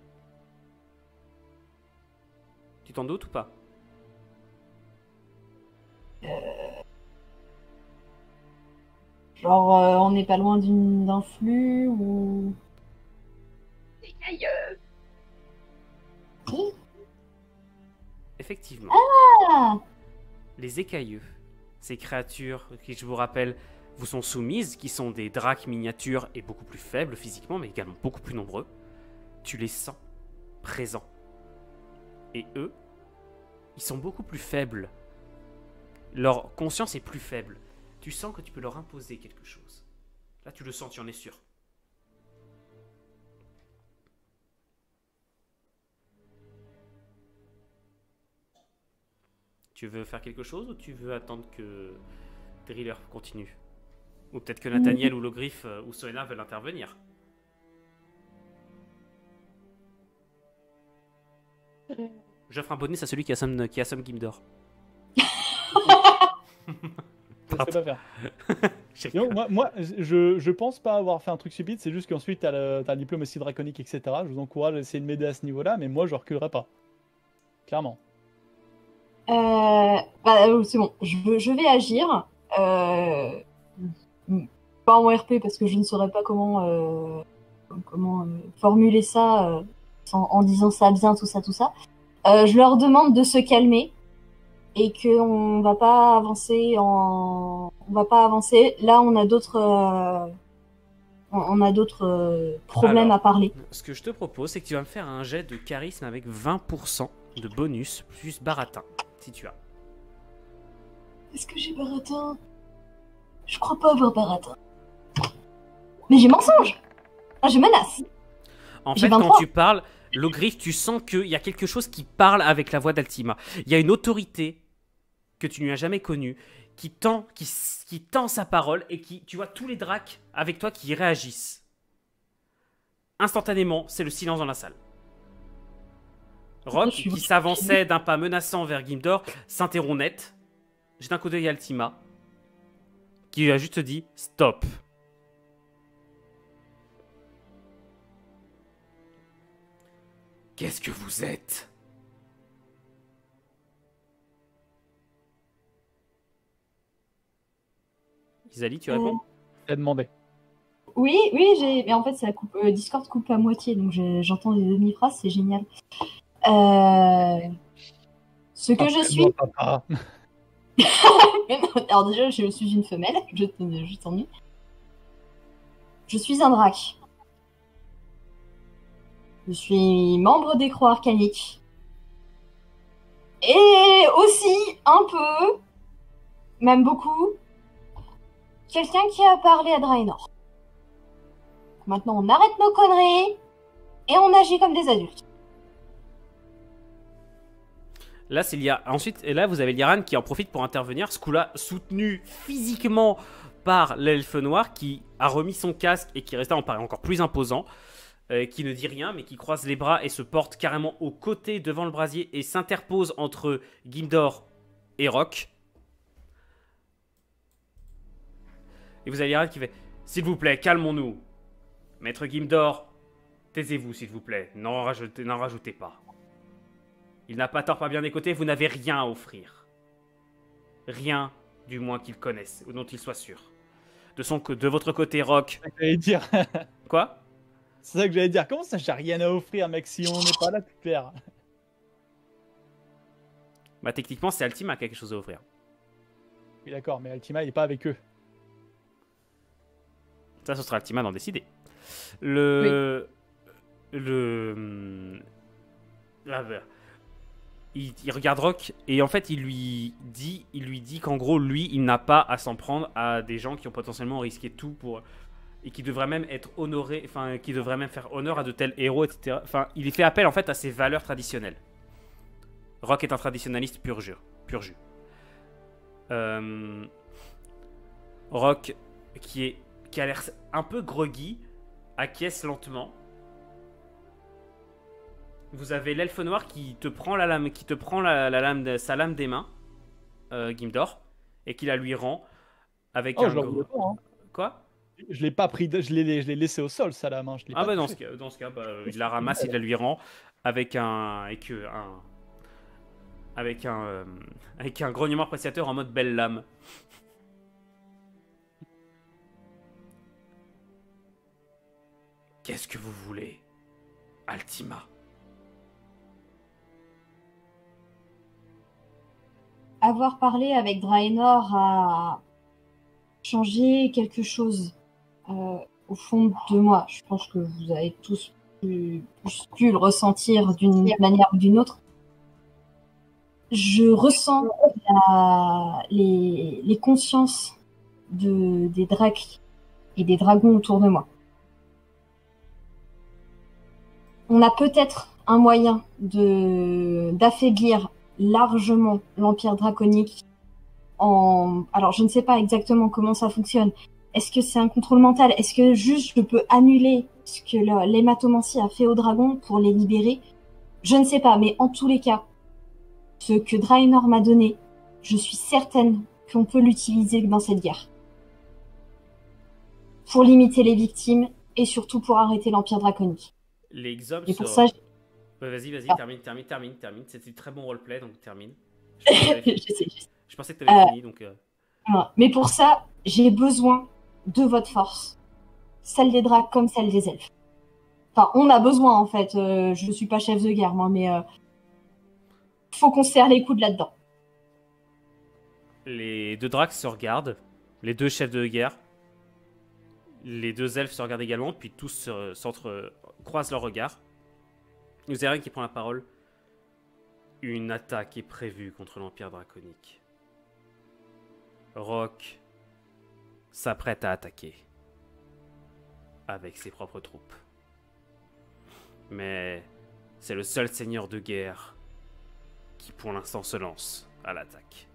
Tu t'en doutes ou pas? Genre, on n'est pas loin d'un flux ou. Effectivement. Ah, Les écailleux, ces créatures qui, je vous rappelle, vous sont soumises, qui sont des dracs miniatures et beaucoup plus faibles physiquement, mais également beaucoup plus nombreux, tu les sens présents. Et eux, ils sont beaucoup plus faibles. Leur conscience est plus faible. Tu sens que tu peux leur imposer quelque chose. Là, tu le sens, tu en es sûr. Tu veux faire quelque chose ou tu veux attendre que Driller continue? Ou peut-être que Nathaniel ou Logrif ou Soena veulent intervenir. J'offre un bonus à celui qui assomme Gimdor. Je sais pas faire. Donc, moi je pense pas avoir fait un truc stupide, c'est juste qu'ensuite t'as le diplôme aussi draconique, etc. Je vous encourage à essayer de m'aider à ce niveau-là, mais moi je reculerai pas. Clairement. C'est bon, je vais agir. Pas en RP parce que je ne saurais pas comment formuler ça en disant ça bien, tout ça. Je leur demande de se calmer et qu'on va pas avancer on va pas avancer. Là, on a d'autres problèmes Alors, à parler. Ce que je te propose, c'est que tu vas me faire un jet de charisme avec 20% de bonus plus baratin, si tu as. Est-ce que j'ai baratin? Je crois pas avoir baratin. Mais j'ai mensonge. Ah, je menace. En J'ai fait, quand 23. tu parles, Logrif, tu sens qu'il y a quelque chose qui parle avec la voix d'Altima. Il y a une autorité que tu n'as jamais connue qui tend sa parole et qui, tu vois, tous les dracs avec toi qui réagissent. Instantanément, c'est le silence dans la salle. Rock, qui s'avançait d'un pas menaçant vers Gimdor, s'interrompt net. Jette un coup d'œil à Altima, qui lui a juste dit « Stop ». Qu'est-ce que vous êtes? Isali, tu réponds? T'as demandé. Oui, mais en fait, ça coupe, Discord coupe à moitié, donc j'entends des demi-phrases, c'est génial. Ce que je suis. Papa. Alors déjà, je suis une femelle, je t'ennuie. Je suis un drac. Je suis membre des Croix Arcaniques. Et aussi, un peu, même beaucoup, quelqu'un qui a parlé à Draenor. Maintenant, on arrête nos conneries et on agit comme des adultes. Là, c'est ensuite, et là, vous avez Liran qui en profite pour intervenir. Ce coup-là, soutenu physiquement par l'elfe noir qui a remis son casque et qui resta encore plus imposant. Qui ne dit rien, mais qui croise les bras et se porte carrément aux côtés devant le brasier et s'interpose entre Gimdor et Rock. Et vous avez Liran qui fait « S'il vous plaît, calmons-nous. Maître Gimdor, taisez-vous, s'il vous plaît. N'en rajoutez pas. Il n'a pas tort, pas bien écouté, vous n'avez rien à offrir. Rien, du moins qu'il connaisse, ou dont il soit sûr. De votre côté, Rock... » C'est ça que j'allais dire. Quoi? C'est ça que j'allais dire. Comment ça, j'ai rien à offrir, mec? Si on n'est pas là, tu perds. Bah, techniquement, c'est Altima qui a quelque chose à offrir. Oui, d'accord, mais Altima, il est pas avec eux. Ça, ce sera Altima d'en décider. Le... Ah, ben, il regarde Rock et en fait il lui dit qu'en gros lui il n'a pas à s'en prendre à des gens qui ont potentiellement risqué tout pour et qui devraient même être honorés, enfin qui devraient même faire honneur à de tels héros, etc. Enfin il fait appel en fait à ses valeurs traditionnelles. Rock est un traditionnaliste pur jus. Rock qui a l'air un peu groggy acquiesce lentement. Vous avez l'elfe noir qui te prend la lame, sa lame des mains, Gimdor, et qui la lui rend avec Oh, un je l'en voulais pas, hein. Quoi? Je l'ai pas pris, je l'ai laissé au sol, ça, la main. Je l'ai Ah pas bah dans touché. ce cas, il la ramasse, il la lui rend avec avec un grognement appréciateur en mode belle lame. Qu'est-ce que vous voulez, Altima? Avoir parlé avec Draenor a changé quelque chose au fond de moi. Je pense que vous avez tous pu le ressentir d'une manière ou d'une autre. Je ressens les consciences des dracs et des dragons autour de moi. On a peut-être un moyen d'affaiblir largement l'Empire draconique alors je ne sais pas exactement comment ça fonctionne. Est-ce que c'est un contrôle mental? Est-ce que juste je peux annuler ce que l'hématomancie a fait aux dragons pour les libérer? Je ne sais pas, mais en tous les cas, ce que Draenor m'a donné, je suis certaine qu'on peut l'utiliser dans cette guerre. Pour limiter les victimes et surtout pour arrêter l'Empire draconique. Les Xoms et pour ça, vas-y, Ah. termine. C'était très bon roleplay, donc termine. Je pensais que tu avais fini, donc... Voilà. Mais pour ça, j'ai besoin de votre force. Celle des dracs comme celle des elfes. Enfin, on a besoin, en fait. Je suis pas chef de guerre, moi, mais... faut qu'on se serre les coudes là-dedans. Les deux dracs se regardent, les deux chefs de guerre. Les deux elfes se regardent également, puis tous croisent leurs regards. Vous avez un qui prend la parole. Une attaque est prévue contre l'Empire draconique. Rock s'apprête à attaquer avec ses propres troupes. Mais c'est le seul seigneur de guerre qui pour l'instant se lance à l'attaque.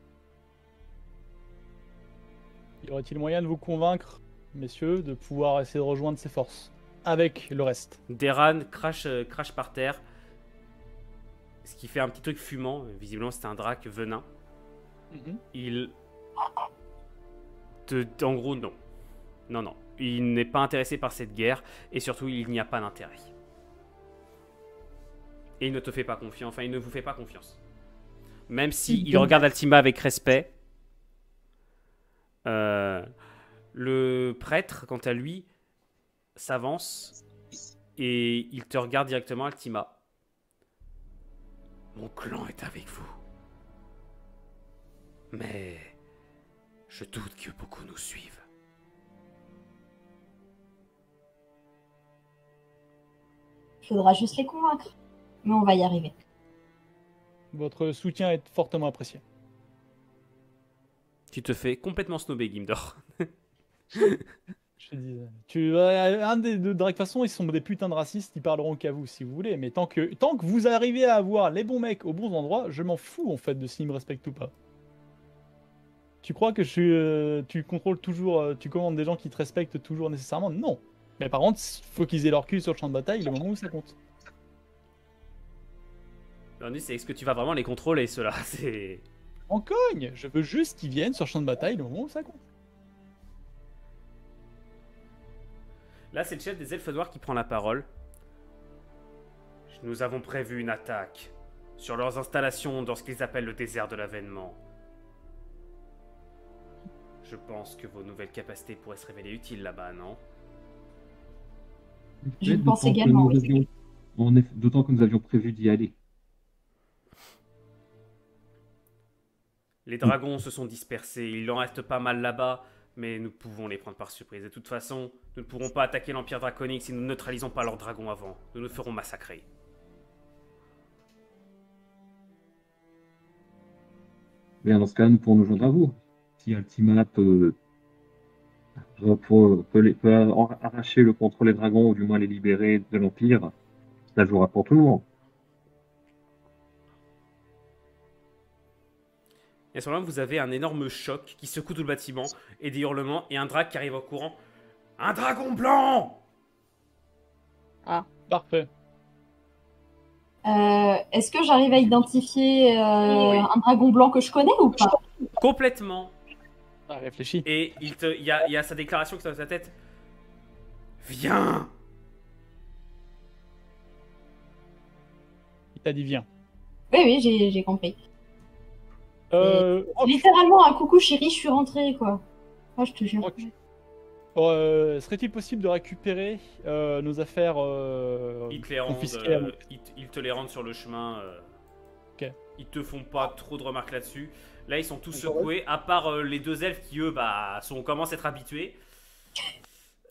Y aurait-il moyen de vous convaincre, messieurs, de pouvoir essayer de rejoindre ses forces avec le reste? Deran crache par terre, ce qui fait un petit truc fumant. Visiblement, c'est un drac venin. Il... En gros, non. Non. Il n'est pas intéressé par cette guerre, et surtout, il n'y a pas d'intérêt. Et il ne te fait pas confiance, enfin, il ne vous fait pas confiance. Même si il regarde Altima avec respect. Le prêtre, quant à lui, s'avance et il te regarde directement, Altima. Mon clan est avec vous. Mais je doute que beaucoup nous suivent. Il faudra juste les convaincre. Mais on va y arriver. Votre soutien est fortement apprécié. Tu te fais complètement snobber, Gimdor. Je te dis, un des deux, de toute façon, ils sont des putains de racistes, ils parleront qu'à vous si vous voulez, mais tant que vous arrivez à avoir les bons mecs aux bons endroits, je m'en fous en fait de s'ils me respectent ou pas. Tu crois que tu contrôles toujours, tu commandes des gens qui te respectent toujours nécessairement? Non. Mais par contre, faut qu'ils aient leur cul sur le champ de bataille le moment où ça compte. L'ennui, c'est est-ce que tu vas vraiment les contrôler, ceux-là? C'est... En cogne. Je veux juste qu'ils viennent sur le champ de bataille le moment où ça compte. Là, c'est le chef des elfes noirs qui prend la parole. Nous avons prévu une attaque sur leurs installations dans ce qu'ils appellent le désert de l'avènement. Je pense que vos nouvelles capacités pourraient se révéler utiles là-bas, non? Je pense également, D'autant que nous avions prévu d'y aller. Les dragons se sont dispersés, il en reste pas mal là-bas, mais nous pouvons les prendre par surprise. De toute façon, nous ne pourrons pas attaquer l'Empire draconique si nous ne neutralisons pas leurs dragons avant. Nous nous ferons massacrer. Bien, dans ce cas, nous pourrons nous joindre à vous. Si Ultima peut arracher le contrôle des dragons, ou du moins les libérer de l'Empire, ça jouera pour tout le monde. Et à ce moment-là, vous avez un énorme choc qui secoue tout le bâtiment, et des hurlements, et un drac qui arrive au courant. Un dragon blanc! Parfait. Est-ce que j'arrive à identifier un dragon blanc que je connais ou pas? Complètement. Ah, réfléchis. Et il y a sa déclaration qui est dans sa tête. Viens! Il t'a dit viens. Oui, j'ai compris. Oh, Littéralement un coucou chérie, je suis rentrée quoi. Ah, je te jure. Ok. Serait-il possible de récupérer nos affaires Ils te les rendent, confisquées ils te les rendent sur le chemin. Ok. Ils te font pas trop de remarques là-dessus. Là, ils sont tous D'accord, secoués, à part les deux elfes qui, eux, commencent à être habitués.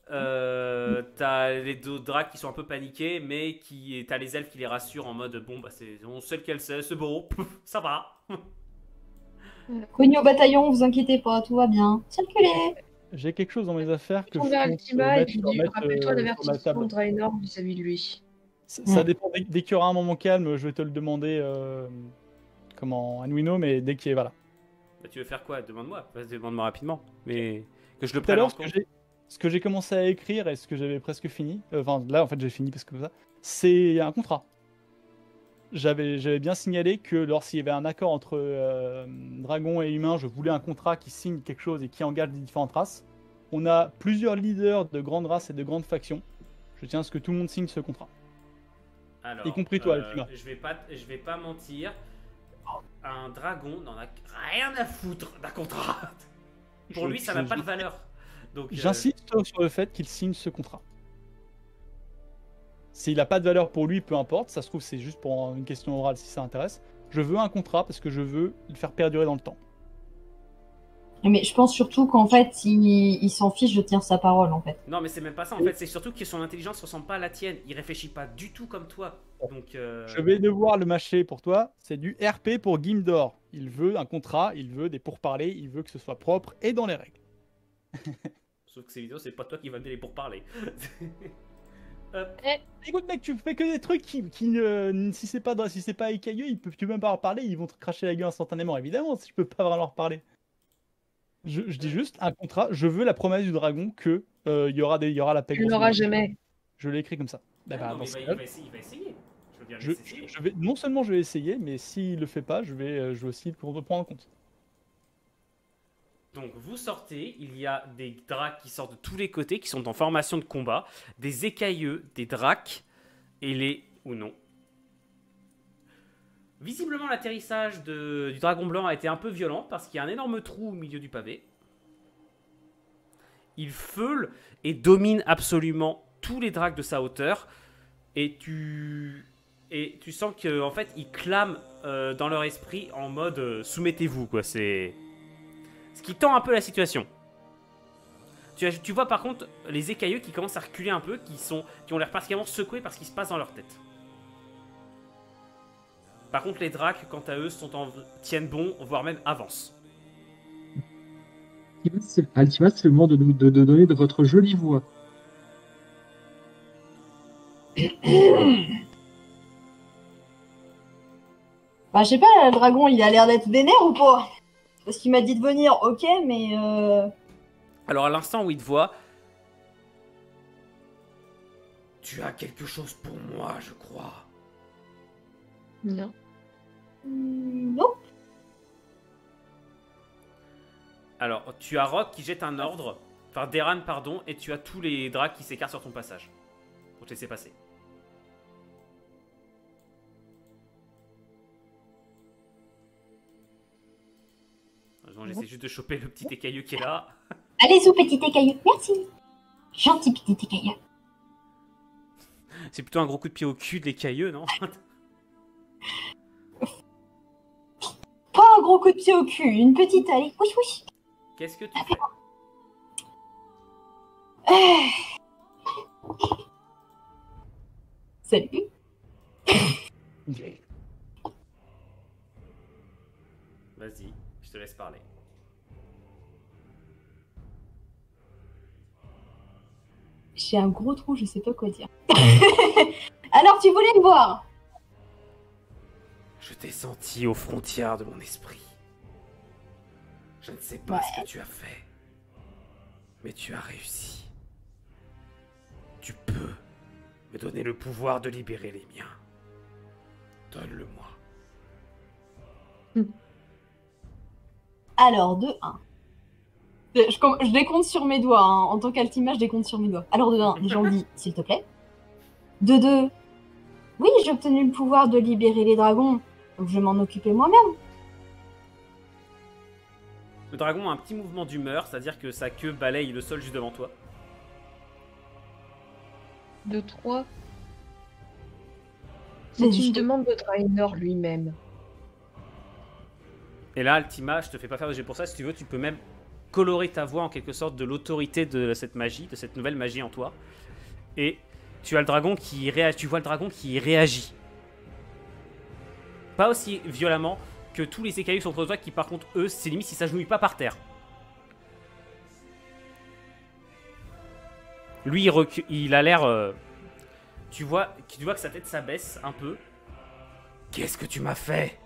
T'as les deux dracs qui sont un peu paniqués, mais t'as les elfes qui les rassurent en mode bon, on sait lequel c'est bon, ça va. Cogné au bataillon, vous inquiétez pas, tout va bien. Circulez. J'ai quelque chose dans mes affaires que On je vers compte Ultima et mettre- puis mettre, rappelle-toi sur la l'avertissement table. de Draenor vis-à-vis de lui. Ça dépend. Dès qu'il y aura un moment calme, je vais te le demander à Nwino, mais dès qu'il y est, voilà. Bah, tu veux faire quoi? Demande-moi. Demande-moi rapidement. Mais que je le Tout à prenne en l'heure, compte. ce que j'ai commencé à écrire et ce que j'avais presque fini, enfin là en fait j'ai fini parce que ça, c'est un contrat. J'avais bien signalé que lorsqu'il y avait un accord entre dragon et humain, je voulais un contrat qui signe quelque chose et qui engage les différentes races. On a plusieurs leaders de grandes races et de grandes factions. Je tiens à ce que tout le monde signe ce contrat. Alors, y compris toi, Ultima. je vais pas mentir. Un dragon n'en a rien à foutre d'un contrat. Pour lui, ça n'a pas de valeur. Donc, J'insiste sur le fait qu'il signe ce contrat. S'il n'a pas de valeur pour lui, peu importe. Ça se trouve, c'est juste pour une question orale si ça intéresse. Je veux un contrat parce que je veux le faire perdurer dans le temps. Mais je pense surtout qu'en fait, il s'en fiche de tenir sa parole en fait. Non, mais c'est même pas ça en fait. C'est surtout que son intelligence ressemble pas à la tienne. Il réfléchit pas du tout comme toi. Donc, Je vais devoir le mâcher pour toi. C'est du RP pour Gimdor. Il veut un contrat, il veut des pourparlers, il veut que ce soit propre et dans les règles. Sauf que ces vidéos, c'est pas toi qui vas me donner pour parler. Écoute mec, tu fais que des trucs qui si c'est pas écailleux, tu peux même pas leur parler, ils vont te cracher la gueule instantanément. Évidemment, si je peux pas vraiment leur parler. Je dis juste un contrat. Je veux la promesse du dragon que il y aura la paix. Tu n'auras jamais. Je l'ai écrit comme ça. Ah non, dans mais ce il cas, va essayer. Je veux bien le laisser essayer. je vais, non seulement je vais essayer, mais s'il le fait pas, je vais aussi le prendre en compte. Donc vous sortez, il y a des dracs qui sortent de tous les côtés, qui sont en formation de combat, des écailleux, des dracs, et ou non. Visiblement l'atterrissage du dragon blanc a été un peu violent, parce qu'il y a un énorme trou au milieu du pavé. Il feule et domine absolument tous les dracs de sa hauteur, et tu sens que en fait ils clament dans leur esprit en mode soumettez-vous quoi, c'est... Ce qui tend un peu la situation. Tu vois par contre les écailleux qui commencent à reculer un peu, qui ont l'air particulièrement secoués par ce qui se passe dans leur tête. Par contre les dracs, quant à eux, tiennent bon, voire même avancent. Altima, c'est le moment de donner de votre jolie voix. Bah je sais pas, le dragon il a l'air d'être vénère ou pas? Parce qu'il m'a dit de venir, ok, mais Alors à l'instant où il te voit, tu as quelque chose pour moi, je crois. Non. Non. Alors tu as Rock qui jette un ordre, enfin Deran pardon, et tu as tous les dracs qui s'écartent sur ton passage pour te laisser passer. J'essaie juste de choper le petit écailleux qui est là. Allez-y, petit écailleux, merci. Gentil petit écailleux. C'est plutôt un gros coup de pied au cul de l'écailleux, non? Pas un gros coup de pied au cul, une petite allée. Oui, oui. Qu'est-ce que tu fais? Salut. Vas-y, je te laisse parler. J'ai un gros trou, je sais pas quoi dire. Alors, tu voulais me voir? Je t'ai senti aux frontières de mon esprit. Je ne sais pas ce que tu as fait, mais tu as réussi. Tu peux me donner le pouvoir de libérer les miens. Donne-le-moi. Alors, de 1. Je décompte sur mes doigts. Hein. En tant qu'Altima, je décompte sur mes doigts. Alors, de 1, les gens disent, s'il te plaît. De 2, oui, j'ai obtenu le pouvoir de libérer les dragons. Donc, je vais m'en occuper moi-même. Le dragon a un petit mouvement d'humeur, c'est-à-dire que sa queue balaye le sol juste devant toi. De 3. Mais C'est je- une demande de Draenor lui-même. Et là, Altima, je te fais pas faire de jet pour ça. Si tu veux, tu peux même colorer ta voix en quelque sorte de l'autorité de cette magie, de cette nouvelle magie en toi. Et tu as le dragon qui tu vois le dragon qui réagit. Pas aussi violemment que tous les écailleux sur toi qui, par contre, eux, c'est limite si ça s'agenouille pas par terre. Lui, il a l'air... tu vois que sa tête s'abaisse un peu. Qu'est-ce que tu m'as fait?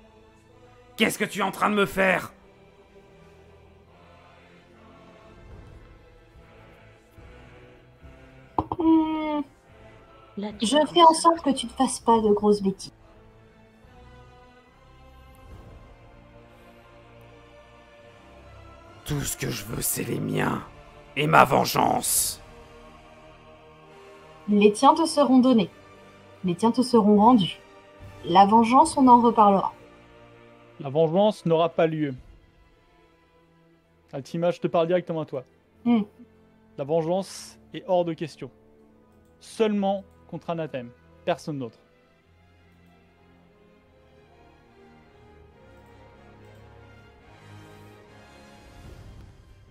Qu'est-ce que tu es en train de me faire? Hmm, Là, tu je fais en sorte que tu ne fasses pas de grosses bêtises. Tout ce que je veux, c'est les miens. Et ma vengeance. Les tiens te seront donnés. Les tiens te seront rendus. La vengeance, on en reparlera. La vengeance n'aura pas lieu. Altima, je te parle directement à toi. Hmm. La vengeance est hors de question. Seulement contre Anathème. Personne d'autre.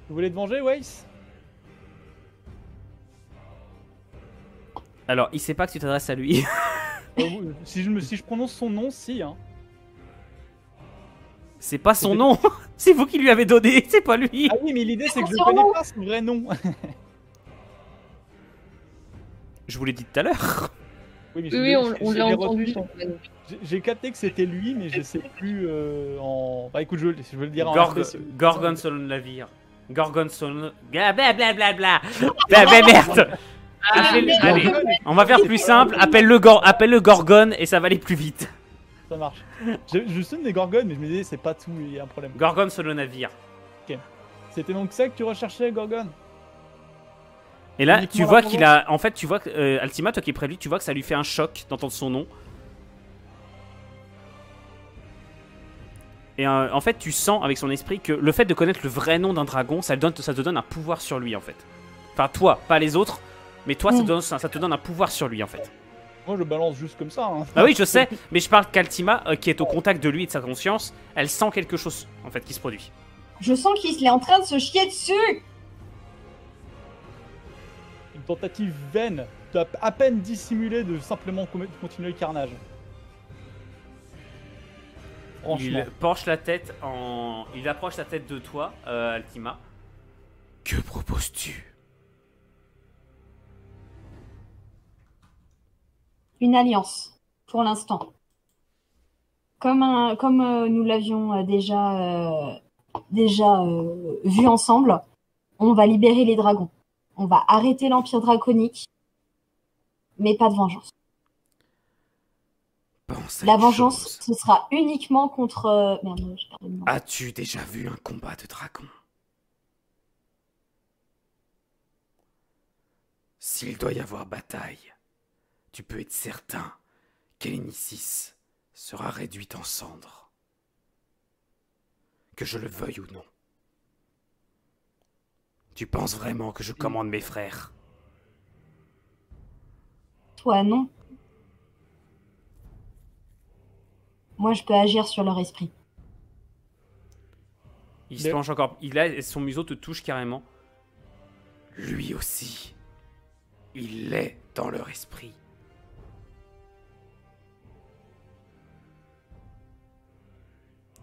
Vous voulez te venger, Weiss? Alors, il sait pas que tu t'adresses à lui. Si je prononce son nom, si. Hein. C'est pas son nom. C'est vous qui lui avez donné, c'est pas lui. Ah oui, mais l'idée c'est que je Son connais nom. pas son vrai nom. Je vous l'ai dit tout à l'heure. Oui, mais Oui, on j'ai l'a retenu. entendu son prénom. J'ai capté que c'était lui, mais je sais plus en. Bah écoute, je vais le dire en Gorgon selon la vire. Gorgon selon... Blablabla. Merde. Allez, on va faire plus simple. Appelle-le Gorgon et ça va aller plus vite. Ça marche. Je sonne des gorgones, mais je me disais, c'est pas tout, il y a un problème. Gorgon selon navire. C'était donc ça que tu recherchais, Gorgon? Et là, Uniquement tu vois la qu'il a... En fait, tu vois que Altima, toi qui es près de lui, tu vois que ça lui fait un choc d'entendre son nom. Et en fait, tu sens avec son esprit que le fait de connaître le vrai nom d'un dragon, ça te donne un pouvoir sur lui, en fait. Enfin, toi, pas les autres, mais toi, ça te donne un pouvoir sur lui, en fait. Moi, je le balance juste comme ça. Hein. Ah oui, je sais, mais je parle qu'Altima, qui est au contact de lui et de sa conscience, elle sent quelque chose, en fait, qui se produit. Je sens qu'il est en train de se chier dessus. Une tentative vaine, de à peine dissimulée de simplement continuer le carnage. Franchement. Il penche la tête il approche la tête de toi, Altima. Que proposes-tu? Une alliance, pour l'instant. Comme nous l'avions déjà vu ensemble, on va libérer les dragons. On va arrêter l'Empire draconique, mais pas de vengeance. Pense à La une vengeance, chose. ce sera uniquement contre... Merde, j'ai perdu le nom. As-tu déjà vu un combat de dragon? S'il doit y avoir bataille, tu peux être certain qu'Elenicis sera réduite en cendres. Que je le veuille ou non. Tu penses vraiment que je commande mes frères? Toi, non. Moi, je peux agir sur leur esprit. Il se penche encore. Son museau te touche carrément. Lui aussi. Il est dans leur esprit.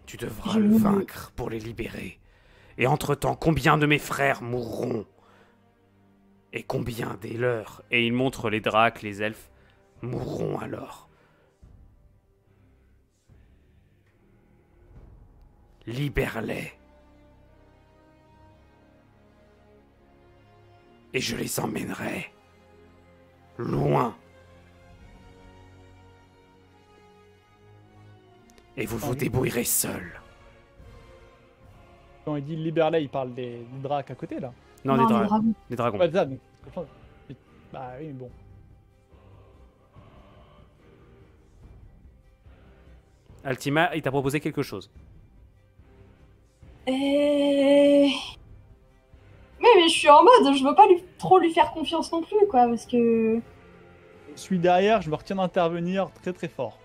Tu devras le vaincre pour les libérer. Et entre-temps, combien de mes frères mourront? Et combien des leurs? Et il montre les dracs, les elfes, mourront alors. Libère-les. Et je les emmènerai loin. Et vous vous débrouillerez seul. Quand il dit libère-les, il parle des dracs à côté là. Non, Non, des les dragons. dragons. Des dragons. Ouais, ça, donc, bah oui, mais bon. Altima, il t'a proposé quelque chose. Mais je suis en mode, je veux pas trop lui faire confiance non plus, quoi, parce que... Je suis derrière, je me retiens d'intervenir très très fort.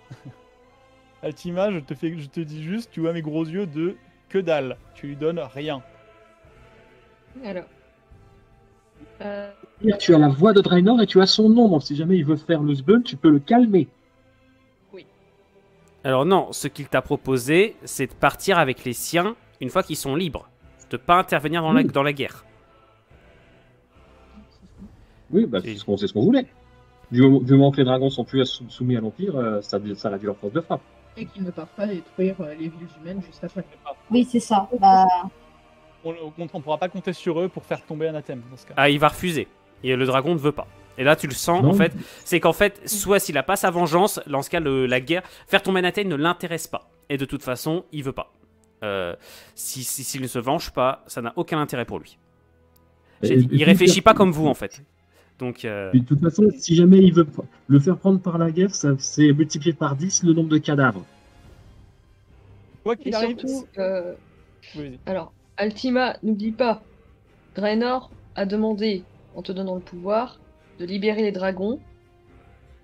Altima, je te dis juste, tu vois mes gros yeux de que dalle. Tu lui donnes rien. Alors. Tu as la voix de Draenor et tu as son nom, donc si jamais il veut faire le sbeul, tu peux le calmer. Alors non, ce qu'il t'a proposé, c'est de partir avec les siens une fois qu'ils sont libres. De pas intervenir dans la guerre. Oui, bah, c'est ce qu'on voulait. Du moment que les dragons sont plus soumis à l'Empire, ça réduit leur force de frappe. Et qu'ils ne partent pas détruire les villes humaines juste après. Oui, c'est ça. Bah... Au contraire, on pourra pas compter sur eux pour faire tomber Anathème dans ce cas. Ah, il va refuser. Et le dragon ne veut pas. Et là, tu le sens, Non. en fait. C'est qu'en fait, soit s'il a pas sa vengeance, dans ce cas, la guerre, faire tomber Anathème ne l'intéresse pas. Et de toute façon, il veut pas. S'il ne se venge pas, ça n'a aucun intérêt pour lui. Il réfléchit pas comme vous, en fait. Donc, de toute façon, si jamais il veut le faire prendre par la guerre, c'est multiplié par 10 le nombre de cadavres. Quoi Et qu'il arrive. surtout, Oui, alors, Altima, n'oublie pas, Draenor a demandé, en te donnant le pouvoir, de libérer les dragons,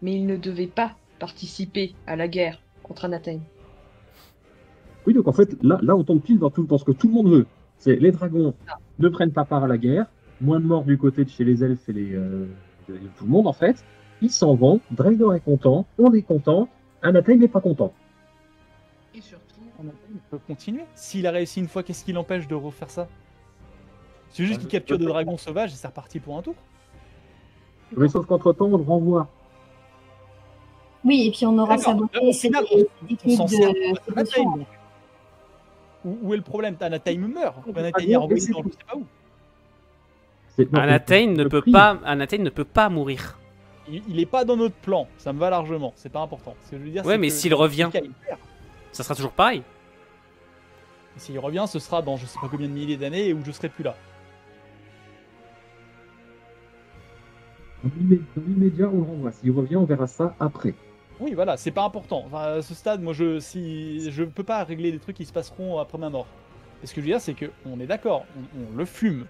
mais il ne devait pas participer à la guerre contre Anathème. Oui, donc en fait, là on tombe pile dans ce que tout le monde veut. C'est les dragons ne prennent pas part à la guerre, moins de morts du côté de chez les elfes et de tout le monde en fait. Ils s'en vont, Draenor est content, on est content, Anathème n'est pas content. Et surtout, Il peut continuer. S'il a réussi une fois, qu'est-ce qui l'empêche de refaire ça? C'est juste qu'il capture des dragons sauvages et c'est reparti pour un tour. Mais sauf qu'entre-temps, on le renvoie. Oui, et puis on aura D'accord. saboté ces Final, techniques on s'en sert de pour Anathème, séduction. donc. Où est le problème? Anathème meurt. Anathème Ah, est envoyé c'est dans je tout. sais pas où. Anathème ne le peut prix. pas. Anathème ne peut pas mourir. Il est pas dans notre plan. Ça me va largement. C'est pas important. Ce que je veux dire, Ouais, c'est mais que s'il revient, il perd. ça sera toujours pareil. Et s'il revient, ce sera dans je sais pas combien de milliers d'années où je serai plus là. Dans l'immédiat, on le renvoie. S'il revient, on verra ça après. Oui, voilà, c'est pas important. Enfin, à ce stade, moi, je peux pas régler des trucs qui se passeront après ma mort. Et ce que je veux dire, c'est que on est d'accord, on le fume.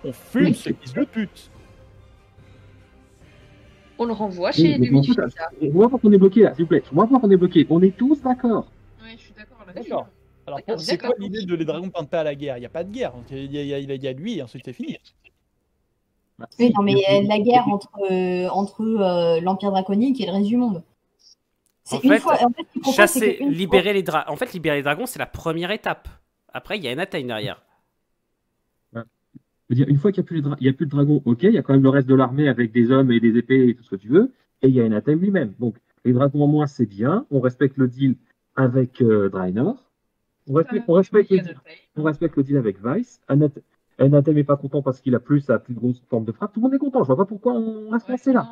On fume Oui. ce fils de pute. On le renvoie chez Oui, mais les en fait, on voit pas qu'on est bloqué là, s'il vous plaît. On voit pas qu'on est bloqué. On est tous d'accord. ouais, je suis d'accord là-dessus. D'accord. Alors, D'accord, c'est quoi d'accord. l'idée de les dragons partent pas à la guerre? Il n'y a pas de guerre. Donc, il y a lui et ensuite c'est fini. Bah, Oui, si, non, mais mais- la guerre entre l'Empire draconique et le reste du monde. C'est En une fait, fois. En fait, ce qu'il propose, Chasser, c'est qu'une libérer les dragons. En fait, libérer les dragons, c'est la première étape. Après, il y a Anathème derrière. Je veux dire, une fois qu'il n'y a plus de dragons, ok, il y a quand même le reste de l'armée avec des hommes et des épées et tout ce que tu veux, et il y a Anathème lui-même. Donc, les dragons en moins, c'est bien, on respecte le deal avec Draenor, on respecte le deal avec Vice, Anathème n'est pas content parce qu'il a plus sa plus grosse forme de frappe, tout le monde est content, je vois pas pourquoi on reste coincé là.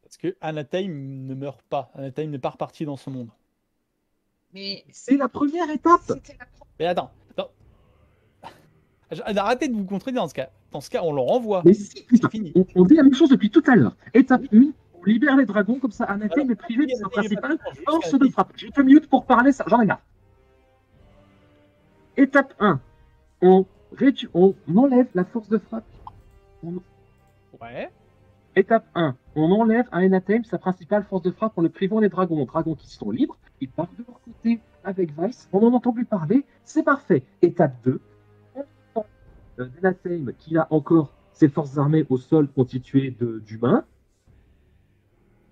Parce que Anathème ne meurt pas. Anathème n'est pas reparti dans ce monde. Mais C'est la première étape. c'était la première. Mais attends. Arrêtez de vous contredire dans ce cas. Dans ce cas, on le renvoie. Mais si, putain, C'est fini. on dit la même chose depuis tout à l'heure. Étape 1, on libère les dragons, comme ça Anathème est privé de sa principale force de frappe. J'ai 2 minutes pour parler, ça, j'en ai marre. Étape 1, on enlève la force de frappe. Ouais. Étape 1, on enlève à Anathème sa principale force de frappe en le privant des dragons. Les dragons qui sont libres, ils partent de leur côté. avec Vice, on en entend plus parler, c'est parfait. Étape 2, on prend Denatheim qui a encore ses forces armées au sol constituées d'humains,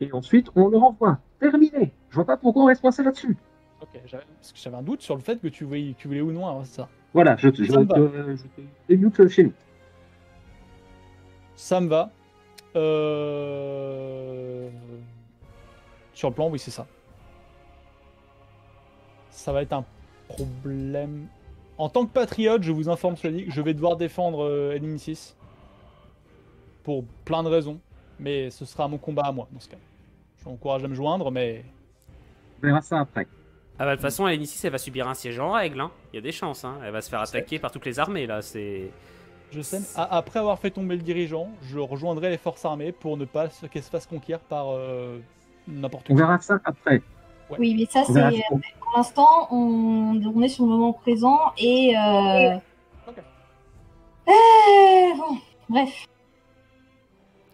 et ensuite on le renvoie. Terminé. Je vois pas pourquoi on reste coincé là-dessus. Ok, parce que j'avais un doute sur le fait que tu voulais ou non avoir ça. Voilà, je te démute chez nous. Ça me va. Sur le plan, oui, c'est ça. Ça va être un problème. En tant que patriote, je vous informe, Sonic, je vais devoir défendre Enemy 6. Pour plein de raisons. Mais ce sera mon combat à moi, dans ce cas. Je vous encourage à me joindre, mais... On verra ça après. Ah bah de toute façon, elle ici, elle va subir un siège en règle. Hein. Il y a des chances. Hein. Elle va se faire attaquer par toutes les armées là. C'est. Je sais. Après avoir fait tomber le dirigeant, je rejoindrai les forces armées pour ne pas qu'elles se fassent conquérir par n'importe qui. On verra ça après. Ouais. Oui, mais ça, c'est pour l'instant, on est sur le moment présent et. Ok. Bon, bref.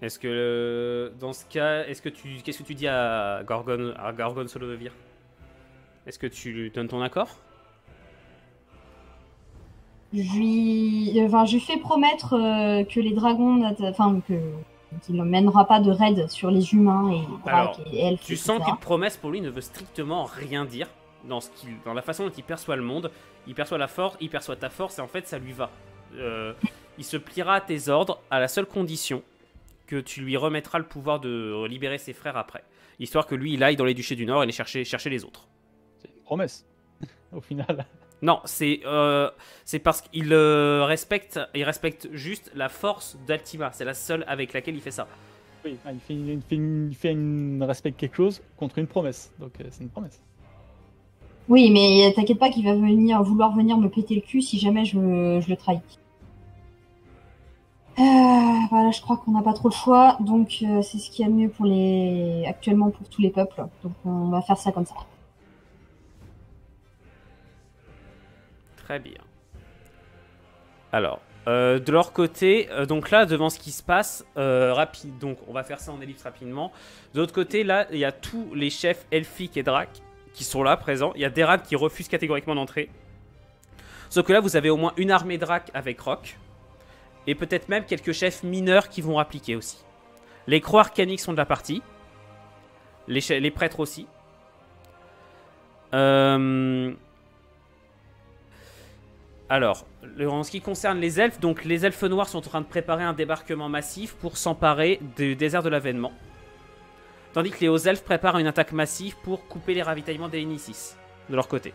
Est-ce que dans ce cas, qu'est-ce que tu dis à Gorgon Solovir? Est-ce que tu lui donnes ton accord? Je lui fais promettre que les dragons, qu'il ne mènera pas de raid sur les humains et dracs et elfes. Tu sens qu'une promesse pour lui ne veut strictement rien dire dans la façon dont il perçoit le monde. Il perçoit la force, il perçoit ta force et en fait ça lui va. Il se pliera à tes ordres à la seule condition que tu lui remettras le pouvoir de libérer ses frères après. Histoire que lui il aille dans les duchés du Nord et les chercher les autres. C'est une promesse, au final. Non, c'est parce qu'il respecte juste la force d'Altima. C'est la seule avec laquelle il fait ça. Oui, il respecte quelque chose contre une promesse. Donc c'est une promesse. Oui, mais t'inquiète pas qu'il va vouloir venir me péter le cul si jamais je le trahis. Voilà, je crois qu'on n'a pas trop le choix, donc c'est ce qu'il y a de mieux actuellement pour tous les peuples. Donc on va faire ça comme ça. Très bien. Alors, de leur côté, donc là, devant ce qui se passe, donc on va faire ça en ellipse rapidement. De l'autre côté, là, il y a tous les chefs elfiques et dracs qui sont là, présents. Il y a Deran qui refuse catégoriquement d'entrer. Sauf que là, vous avez au moins une armée drac avec Rock. Et peut-être même quelques chefs mineurs qui vont appliquer aussi. Les croix arcaniques sont de la partie. Les prêtres aussi. Alors, en ce qui concerne les elfes, donc les elfes noirs sont en train de préparer un débarquement massif pour s'emparer du désert de l'avènement. Tandis que les hauts elfes préparent une attaque massive pour couper les ravitaillements des Inicis, de leur côté.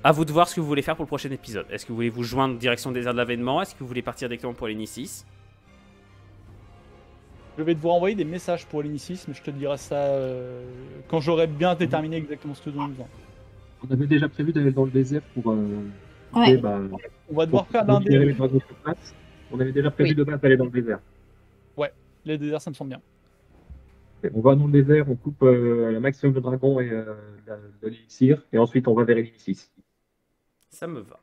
À vous de voir ce que vous voulez faire pour le prochain épisode. Est-ce que vous voulez vous joindre direction désert de l'avènement? Est-ce que vous voulez partir directement pour les Inicis? Je vais devoir envoyer des messages pour l'inicis, mais je te dirai ça quand j'aurai bien déterminé exactement ce que nous besoin. On avait déjà prévu d'aller dans le désert pour... Ouais. On va devoir faire l'un des... On avait déjà prévu de base d'aller dans le désert. Ouais, les déserts, ça me semble bien. Et on va dans le désert, on coupe le maximum de dragons et de l'élixir, et ensuite on va vers l'inicis. Ça me va.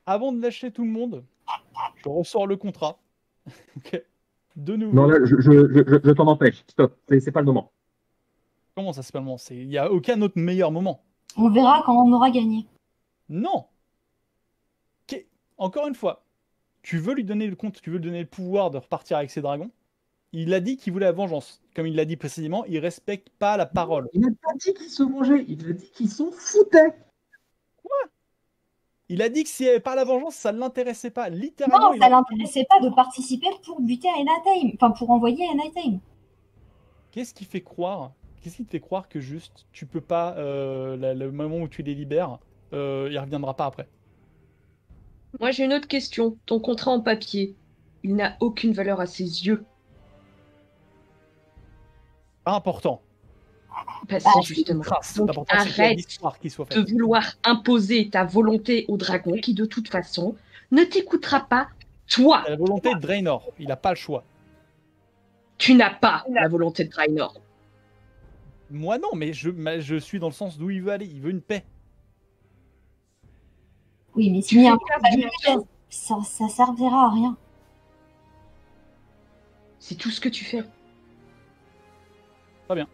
Avant de lâcher tout le monde, je ressors le contrat. Ok. De nouveau. Non, là, je t'en empêche. Stop, c'est pas le moment. Comment ça, c'est pas le moment? Il n'y a aucun autre meilleur moment. On verra quand on aura gagné. Non. Encore une fois, tu veux lui donner le pouvoir de repartir avec ses dragons. Il a dit qu'il voulait la vengeance. Comme il l'a dit précisément, il respecte pas la parole. Il n'a pas dit qu'il se vengeait, il a dit qu'il s'en foutait. Il a dit que s'il n'y avait pas la vengeance, ça ne l'intéressait pas. Littéralement. Non, ça l'intéressait pas de participer pour buter Enatheim. Enfin, pour envoyer Enatheim. Qu'est-ce qui te fait croire que juste tu peux pas, le moment où tu les libères, il reviendra pas après? Moi, j'ai une autre question. Ton contrat en papier, il n'a aucune valeur à ses yeux. Pas important. Bah, c'est justement. Donc, arrête de vouloir imposer ta volonté au dragon qui, de toute façon, ne t'écoutera pas, toi. La volonté de Draenor, il n'a pas le choix. Tu n'as pas la volonté de Draenor. Moi non, mais je suis dans le sens d'où il veut aller. Il veut une paix. Oui, mais s'il y a un peu ça servira à rien. C'est tout ce que tu fais. Très bien.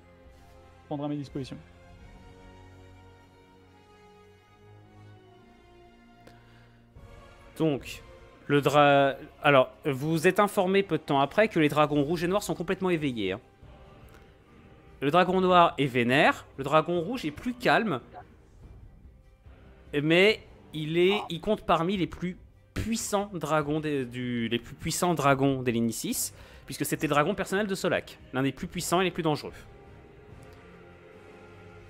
prendrai mes dispositions. Donc, alors, vous êtes informé peu de temps après que les dragons rouges et noirs sont complètement éveillés. Hein. Le dragon noir est vénère, le dragon rouge est plus calme, mais il compte parmi les plus puissants dragons les plus puissants dragons d'Elenicis, puisque c'était le dragon personnel de Solak, l'un des plus puissants et les plus dangereux.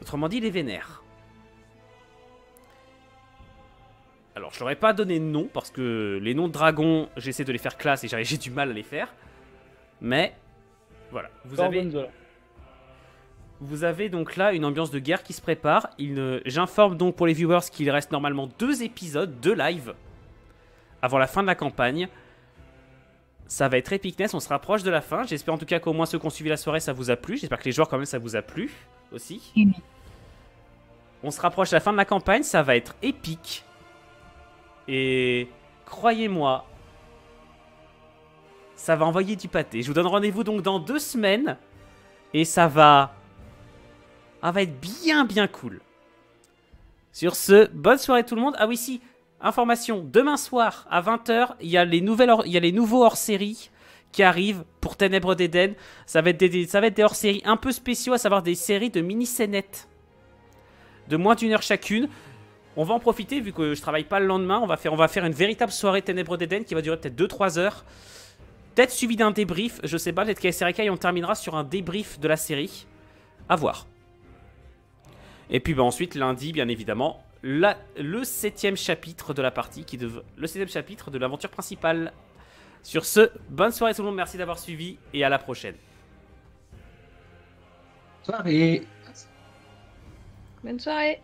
Autrement dit, il est vénère. Alors, je n'aurais pas donné de nom, parce que les noms de dragons, j'essaie de les faire classe et j'ai du mal à les faire. Mais, voilà. Vous avez donc là une ambiance de guerre qui se prépare. J'informe donc pour les viewers qu'il reste normalement 2 épisodes, 2 lives, avant la fin de la campagne. Ça va être epicness, on se rapproche de la fin. J'espère en tout cas qu'au moins ceux qui ont suivi la soirée, ça vous a plu. J'espère que les joueurs quand même, ça vous a plu aussi. On se rapproche de la fin de la campagne, ça va être épique. Et croyez-moi, ça va envoyer du pâté. Je vous donne rendez-vous donc dans 2 semaines. Et ça va être bien cool. Sur ce, bonne soirée tout le monde. Ah oui, si, information, demain soir à 20 h, il y a les nouveaux hors-série qui arrivent pour Ténèbres d'Éden. Ça va être des hors-série un peu spéciaux, à savoir des séries de mini-scénettes de moins d'1 heure chacune. On va en profiter, vu que je travaille pas le lendemain. On va faire une véritable soirée Ténèbres d'Éden qui va durer peut-être 2-3 heures. Peut-être suivi d'un débrief, je sais pas, peut-être qu'à SRK on terminera sur un débrief de la série. À voir. Et puis bah, ensuite, lundi, bien évidemment, le 7e chapitre de la partie, le 7e chapitre de l'aventure principale. Sur ce, bonne soirée tout le monde, merci d'avoir suivi et à la prochaine. Soirée. Bonne soirée.